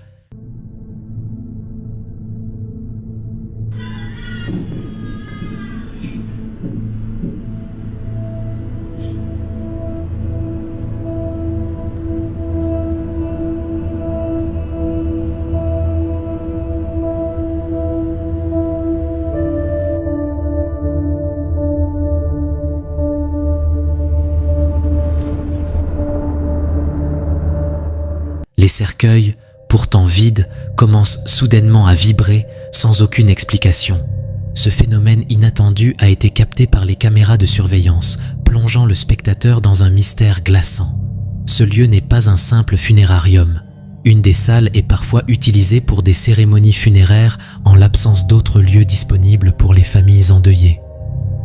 Les cercueils, pourtant vides, commencent soudainement à vibrer sans aucune explication. Ce phénomène inattendu a été capté par les caméras de surveillance, plongeant le spectateur dans un mystère glaçant. Ce lieu n'est pas un simple funérarium. Une des salles est parfois utilisée pour des cérémonies funéraires en l'absence d'autres lieux disponibles pour les familles endeuillées.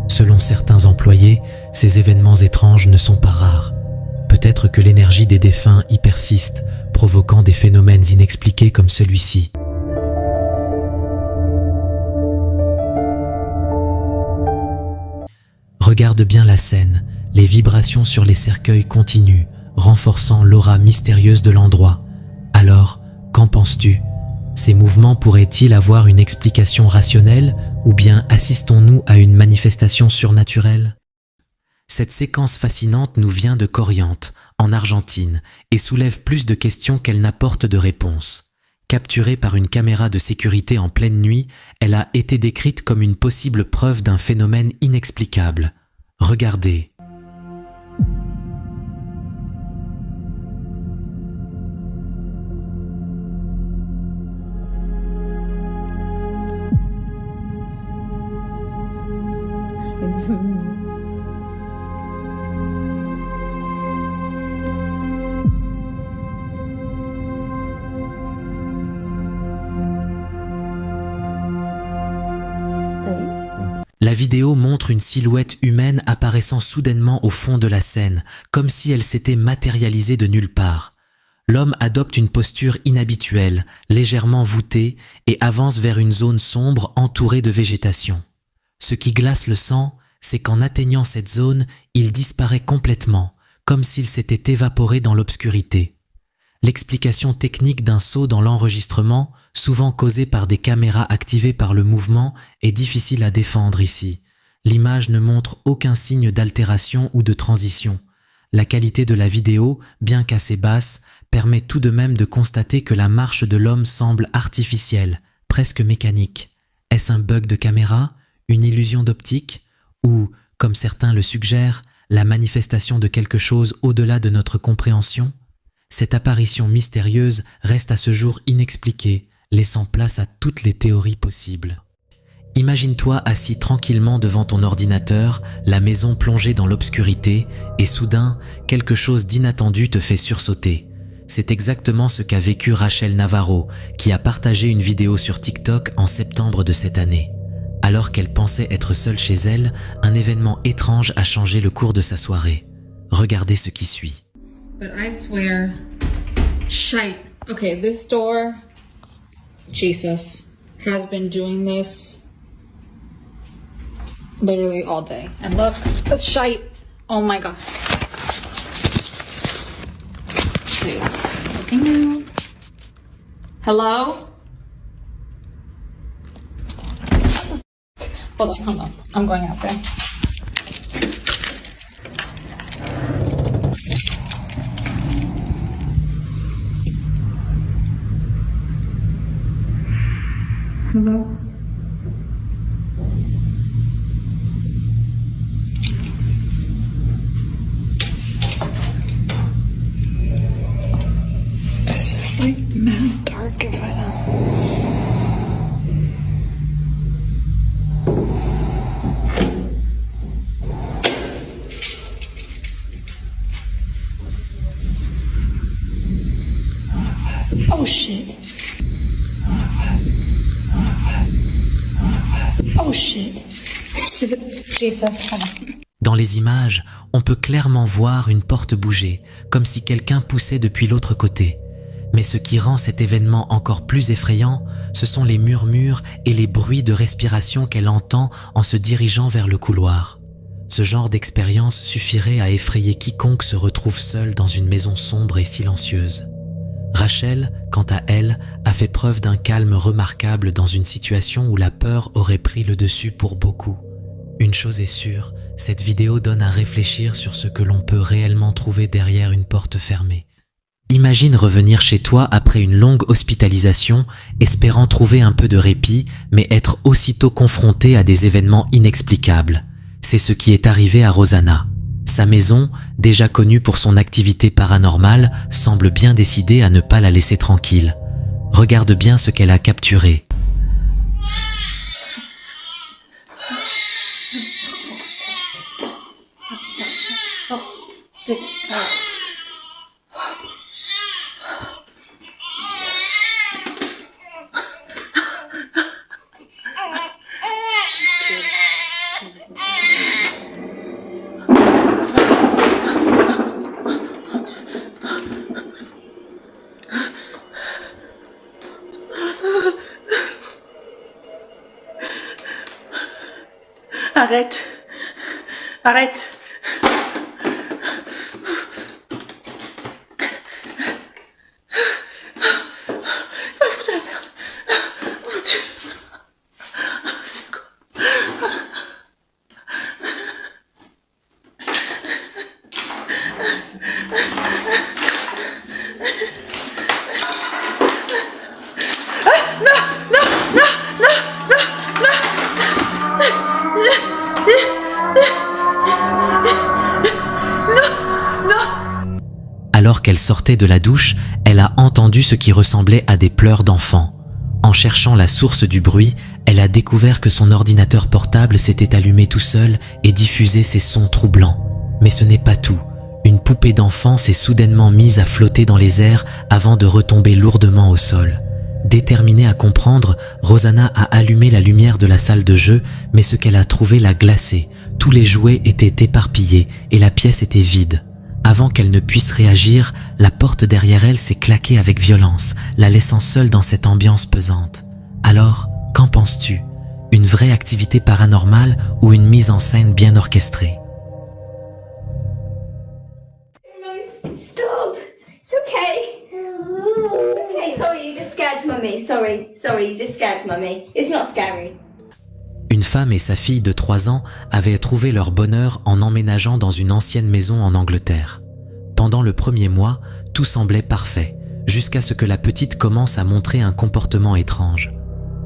Selon certains employés, ces événements étranges ne sont pas rares. Peut-être que l'énergie des défunts y persiste, provoquant des phénomènes inexpliqués comme celui-ci. Regarde bien la scène, les vibrations sur les cercueils continuent, renforçant l'aura mystérieuse de l'endroit. Alors, qu'en penses-tu? Ces mouvements pourraient-ils avoir une explication rationnelle ou bien assistons-nous à une manifestation surnaturelle? Cette séquence fascinante nous vient de Corrientes, en Argentine, et soulève plus de questions qu'elle n'apporte de réponses. Capturée par une caméra de sécurité en pleine nuit, elle a été décrite comme une possible preuve d'un phénomène inexplicable. Regardez. La vidéo montre une silhouette humaine apparaissant soudainement au fond de la scène, comme si elle s'était matérialisée de nulle part. L'homme adopte une posture inhabituelle, légèrement voûtée, et avance vers une zone sombre entourée de végétation. Ce qui glace le sang, c'est qu'en atteignant cette zone, il disparaît complètement, comme s'il s'était évaporé dans l'obscurité. L'explication technique d'un saut dans l'enregistrement, souvent causé par des caméras activées par le mouvement, est difficile à défendre ici. L'image ne montre aucun signe d'altération ou de transition. La qualité de la vidéo, bien qu'assez basse, permet tout de même de constater que la marche de l'homme semble artificielle, presque mécanique. Est-ce un bug de caméra, une illusion d'optique, ou, comme certains le suggèrent, la manifestation de quelque chose au-delà de notre compréhension? Cette apparition mystérieuse reste à ce jour inexpliquée, laissant place à toutes les théories possibles. Imagine-toi assis tranquillement devant ton ordinateur, la maison plongée dans l'obscurité, et soudain, quelque chose d'inattendu te fait sursauter. C'est exactement ce qu'a vécu Rachel Navarro, qui a partagé une vidéo sur TikTok en septembre de cette année. Alors qu'elle pensait être seule chez elle, un événement étrange a changé le cours de sa soirée. Regardez ce qui suit. But I swear, shite. Okay, this door, Jesus, has been doing this literally all day. And look, that's shite. Oh my God. She's looking out. Hello? Hold on. I'm going out there. Hello? It's just like mad dark if I don't. Oh shit. Oh shit. Jesus, hold on. Dans les images, on peut clairement voir une porte bouger, comme si quelqu'un poussait depuis l'autre côté. Mais ce qui rend cet événement encore plus effrayant, ce sont les murmures et les bruits de respiration qu'elle entend en se dirigeant vers le couloir. Ce genre d'expérience suffirait à effrayer quiconque se retrouve seul dans une maison sombre et silencieuse. Rachel, quant à elle, a fait preuve d'un calme remarquable dans une situation où la peur aurait pris le dessus pour beaucoup. Une chose est sûre, cette vidéo donne à réfléchir sur ce que l'on peut réellement trouver derrière une porte fermée. Imagine revenir chez toi après une longue hospitalisation, espérant trouver un peu de répit, mais être aussitôt confronté à des événements inexplicables. C'est ce qui est arrivé à Rosanna. Sa maison, déjà connue pour son activité paranormale, semble bien décidée à ne pas la laisser tranquille. Regarde bien ce qu'elle a capturé. Arrête. Arrête. Alors qu'elle sortait de la douche, elle a entendu ce qui ressemblait à des pleurs d'enfants. En cherchant la source du bruit, elle a découvert que son ordinateur portable s'était allumé tout seul et diffusait ces sons troublants. Mais ce n'est pas tout. Une poupée d'enfant s'est soudainement mise à flotter dans les airs avant de retomber lourdement au sol. Déterminée à comprendre, Rosanna a allumé la lumière de la salle de jeu, mais ce qu'elle a trouvé l'a glacée. Tous les jouets étaient éparpillés et la pièce était vide. Avant qu'elle ne puisse réagir, la porte derrière elle s'est claquée avec violence, la laissant seule dans cette ambiance pesante. Alors, qu'en penses-tu? Une vraie activité paranormale ou une mise en scène bien orchestrée? Stop! It's okay. It's okay. Sorry, you just scared Mummy. Sorry, you just scared Mummy. It's not scary. Une femme et sa fille de 3 ans avaient trouvé leur bonheur en emménageant dans une ancienne maison en Angleterre. Pendant le premier mois, tout semblait parfait, jusqu'à ce que la petite commence à montrer un comportement étrange.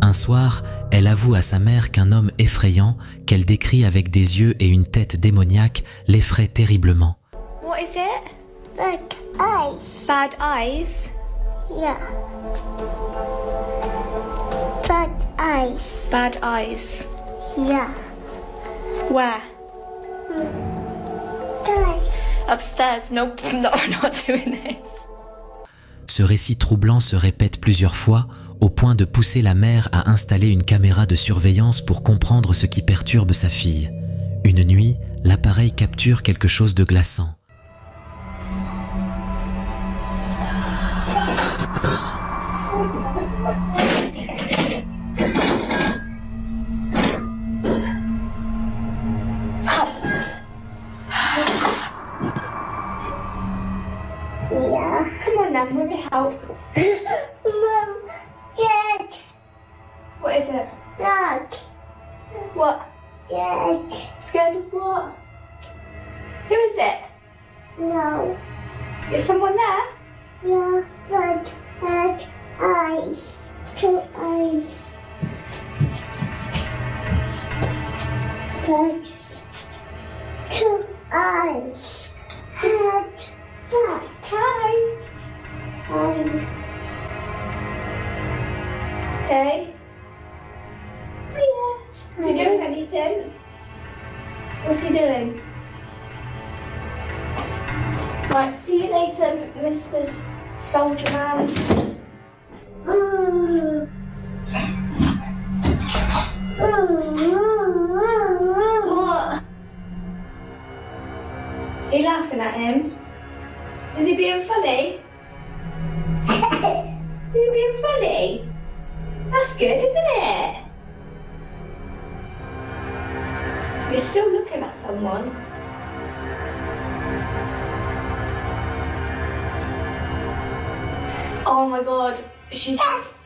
Un soir, elle avoue à sa mère qu'un homme effrayant, qu'elle décrit avec des yeux et une tête démoniaque, l'effraie terriblement. What is it? Bad eyes. Bad eyes? Yeah. Bad eyes. Bad eyes. Yeah. Where? Guys. Upstairs. Nope, no, we're not doing this. Ce récit troublant se répète plusieurs fois, au point de pousser la mère à installer une caméra de surveillance pour comprendre ce qui perturbe sa fille. Une nuit, l'appareil capture quelque chose de glaçant. Come on then, let me help. Mom, Dad. What is it? Dad. What? Dad. Scared of what? Who is it? No. Is someone there? Yeah. Bad eyes. 2 eyes. Bad 2 eyes. Bad. Hi. Hey. Yeah. Is he doing anything? What's he doing? Right, see you later, Mr. Soldier Man. What? Are you laughing at him? Is he being funny? Is he being funny? That's good, isn't it? You're still looking at someone. Oh my god, she's...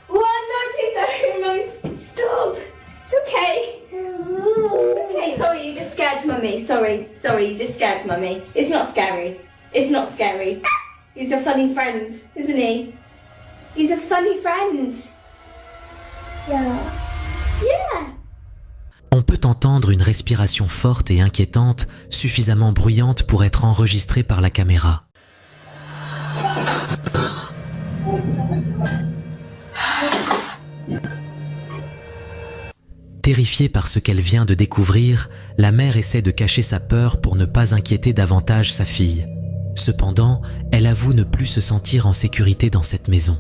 What? No, please don't. No, stop. It's okay. It's okay. Sorry, you just scared Mummy. Sorry, you just scared Mummy. It's not scary. It's not scary. He's a funny friend, isn't he? He's a funny friend. Yeah. Yeah. On peut entendre une respiration forte et inquiétante, suffisamment bruyante pour être enregistrée par la caméra. Terrifiée par ce qu'elle vient de découvrir, la mère essaie de cacher sa peur pour ne pas inquiéter davantage sa fille. Cependant, elle avoue ne plus se sentir en sécurité dans cette maison.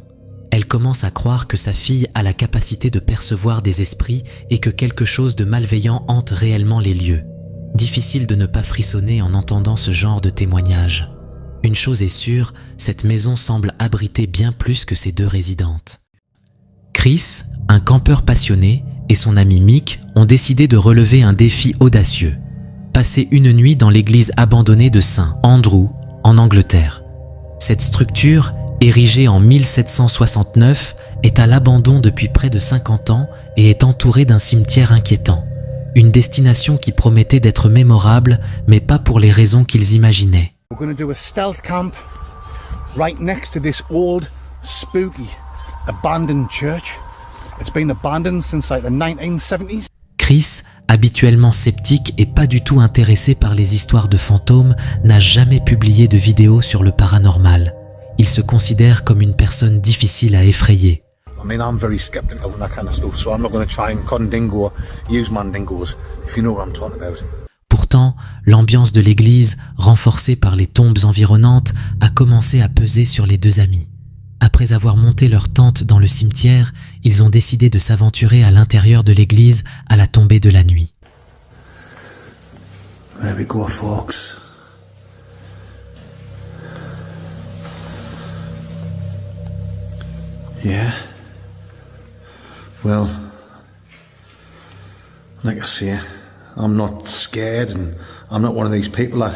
Elle commence à croire que sa fille a la capacité de percevoir des esprits et que quelque chose de malveillant hante réellement les lieux. Difficile de ne pas frissonner en entendant ce genre de témoignage. Une chose est sûre, cette maison semble abriter bien plus que ses 2 résidentes. Chris, un campeur passionné, et son ami Mick ont décidé de relever un défi audacieux. passer une nuit dans l'église abandonnée de Saint Andrew, en Angleterre. Cette structure, érigée en 1769, est à l'abandon depuis près de 50 ans et est entourée d'un cimetière inquiétant. Une destination qui promettait d'être mémorable, mais pas pour les raisons qu'ils imaginaient. We're going to do a stealth camp right next to this old, spooky, abandoned church. It's been abandoned since like the 1970s. Chris, habituellement sceptique et pas du tout intéressé par les histoires de fantômes, n'a jamais publié de vidéo sur le paranormal. Il se considère comme une personne difficile à effrayer. I mean, I'm very skeptical on that kind of stuff, so I'm not going to try and condingo, use mandingos, if you know what I'm talking about. Pourtant, l'ambiance de l'église, renforcée par les tombes environnantes, a commencé à peser sur les deux amis. Après avoir monté leur tente dans le cimetière, ils ont décidé de s'aventurer à l'intérieur de l'église à la tombée de la nuit. There we go, folks. Yeah. Well, like I say, I'm not scared and I'm not one of these people that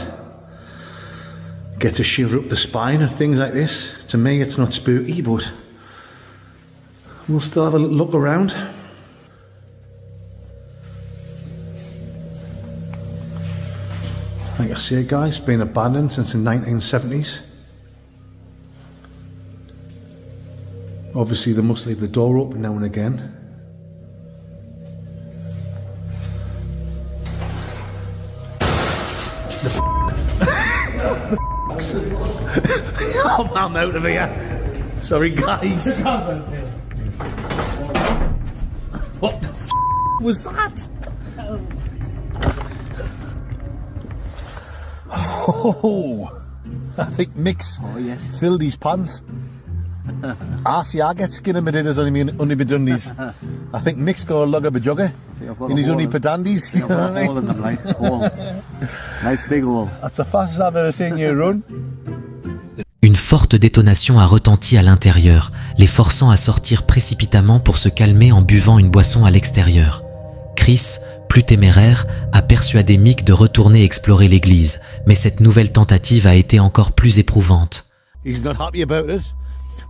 get a shiver up the spine or things like this. To me, it's not spooky, but we'll still have a look around. Like I say, guys, been abandoned since the 1970s. Obviously, they must leave the door open now and again. I'm out of here. Sorry, guys. What the was that? Oh, I think Mick's filled his pants. I get skin in as only be done these. I think Mick's got a lug of a jugger in his only pedandies. Nice big hole. That's the fastest I've ever seen you run. Une forte détonation a retenti à l'intérieur, les forçant à sortir précipitamment pour se calmer en buvant une boisson à l'extérieur. Chris, plus téméraire, a persuadé Mick de retourner explorer l'église, mais cette nouvelle tentative a été encore plus éprouvante. He's not happy about it,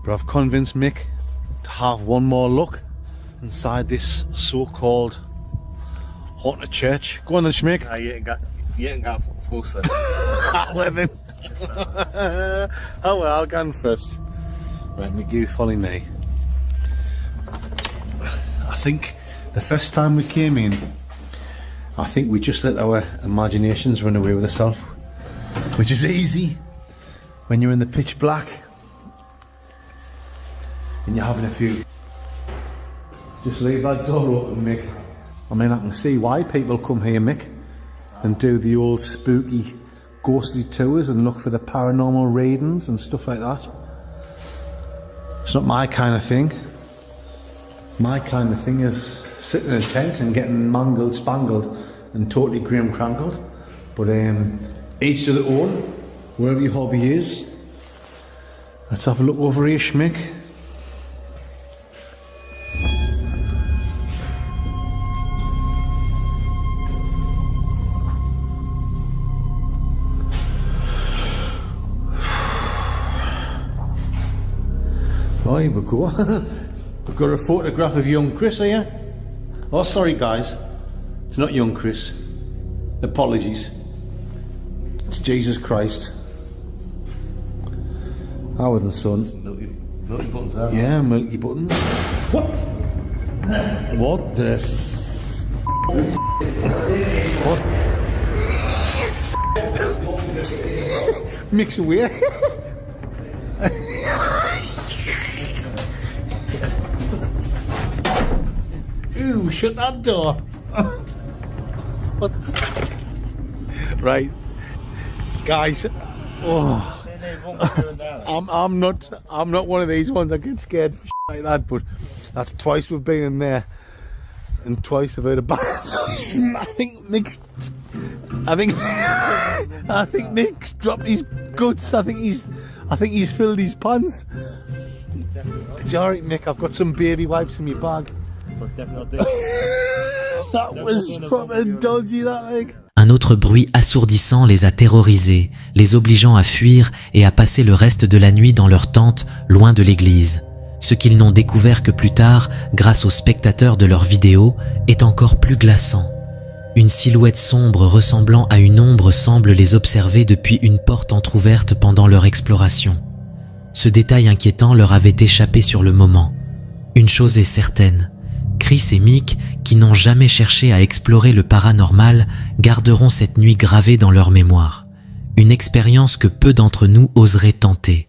but I've convinced Mick to have one more look inside this so-called haunted church. Go on then, Schmick. You ain't got closer. Living. Oh well, I'll go on first. Right, Mick, you follow me. I think the first time we came in, I think we just let our imaginations run away with ourselves, which is easy when you're in the pitch black and you're having a few. Just leave that door open, Mick. I mean, I can see why people come here, Mick, and do the old spooky, ghostly tours and look for the paranormal readings and stuff like that. It's not my kind of thing. My kind of thing is sitting in a tent and getting mangled, spangled and totally grim crankled. But each to their own, wherever your hobby is. Let's have a look over here, Schmick. Oh, here we go. We've got a photograph of young Chris here. Oh, sorry guys, it's not young Chris. Apologies. It's Jesus Christ. Howard and Son. Milky buttons there. Yeah, milky buttons. What? What the What? Mix away. Ooh, shut that door. What? Right, guys. Oh, I'm not one of these ones that get scared for like that. But that's twice we've been in there, and twice I've heard a bad noise. I think Mick's dropped his guts. I think he's filled his pants. It's alright, Mick. I've got some baby wipes in my bag. That was proper dodgy, that like. Un Un autre bruit assourdissant les a terrorisés, les obligeant à fuir et à passer le reste de la nuit dans leur tente, loin de l'église. Ce qu'ils n'ont découvert que plus tard, grâce aux spectateurs de leurs vidéos, est encore plus glaçant. Une silhouette sombre ressemblant à une ombre semble les observer depuis une porte entrouverte pendant leur exploration. Ce détail inquiétant leur avait échappé sur le moment. Une chose est certaine, Chris et Mick, qui n'ont jamais cherché à explorer le paranormal, garderont cette nuit gravée dans leur mémoire. Une expérience que peu d'entre nous oseraient tenter.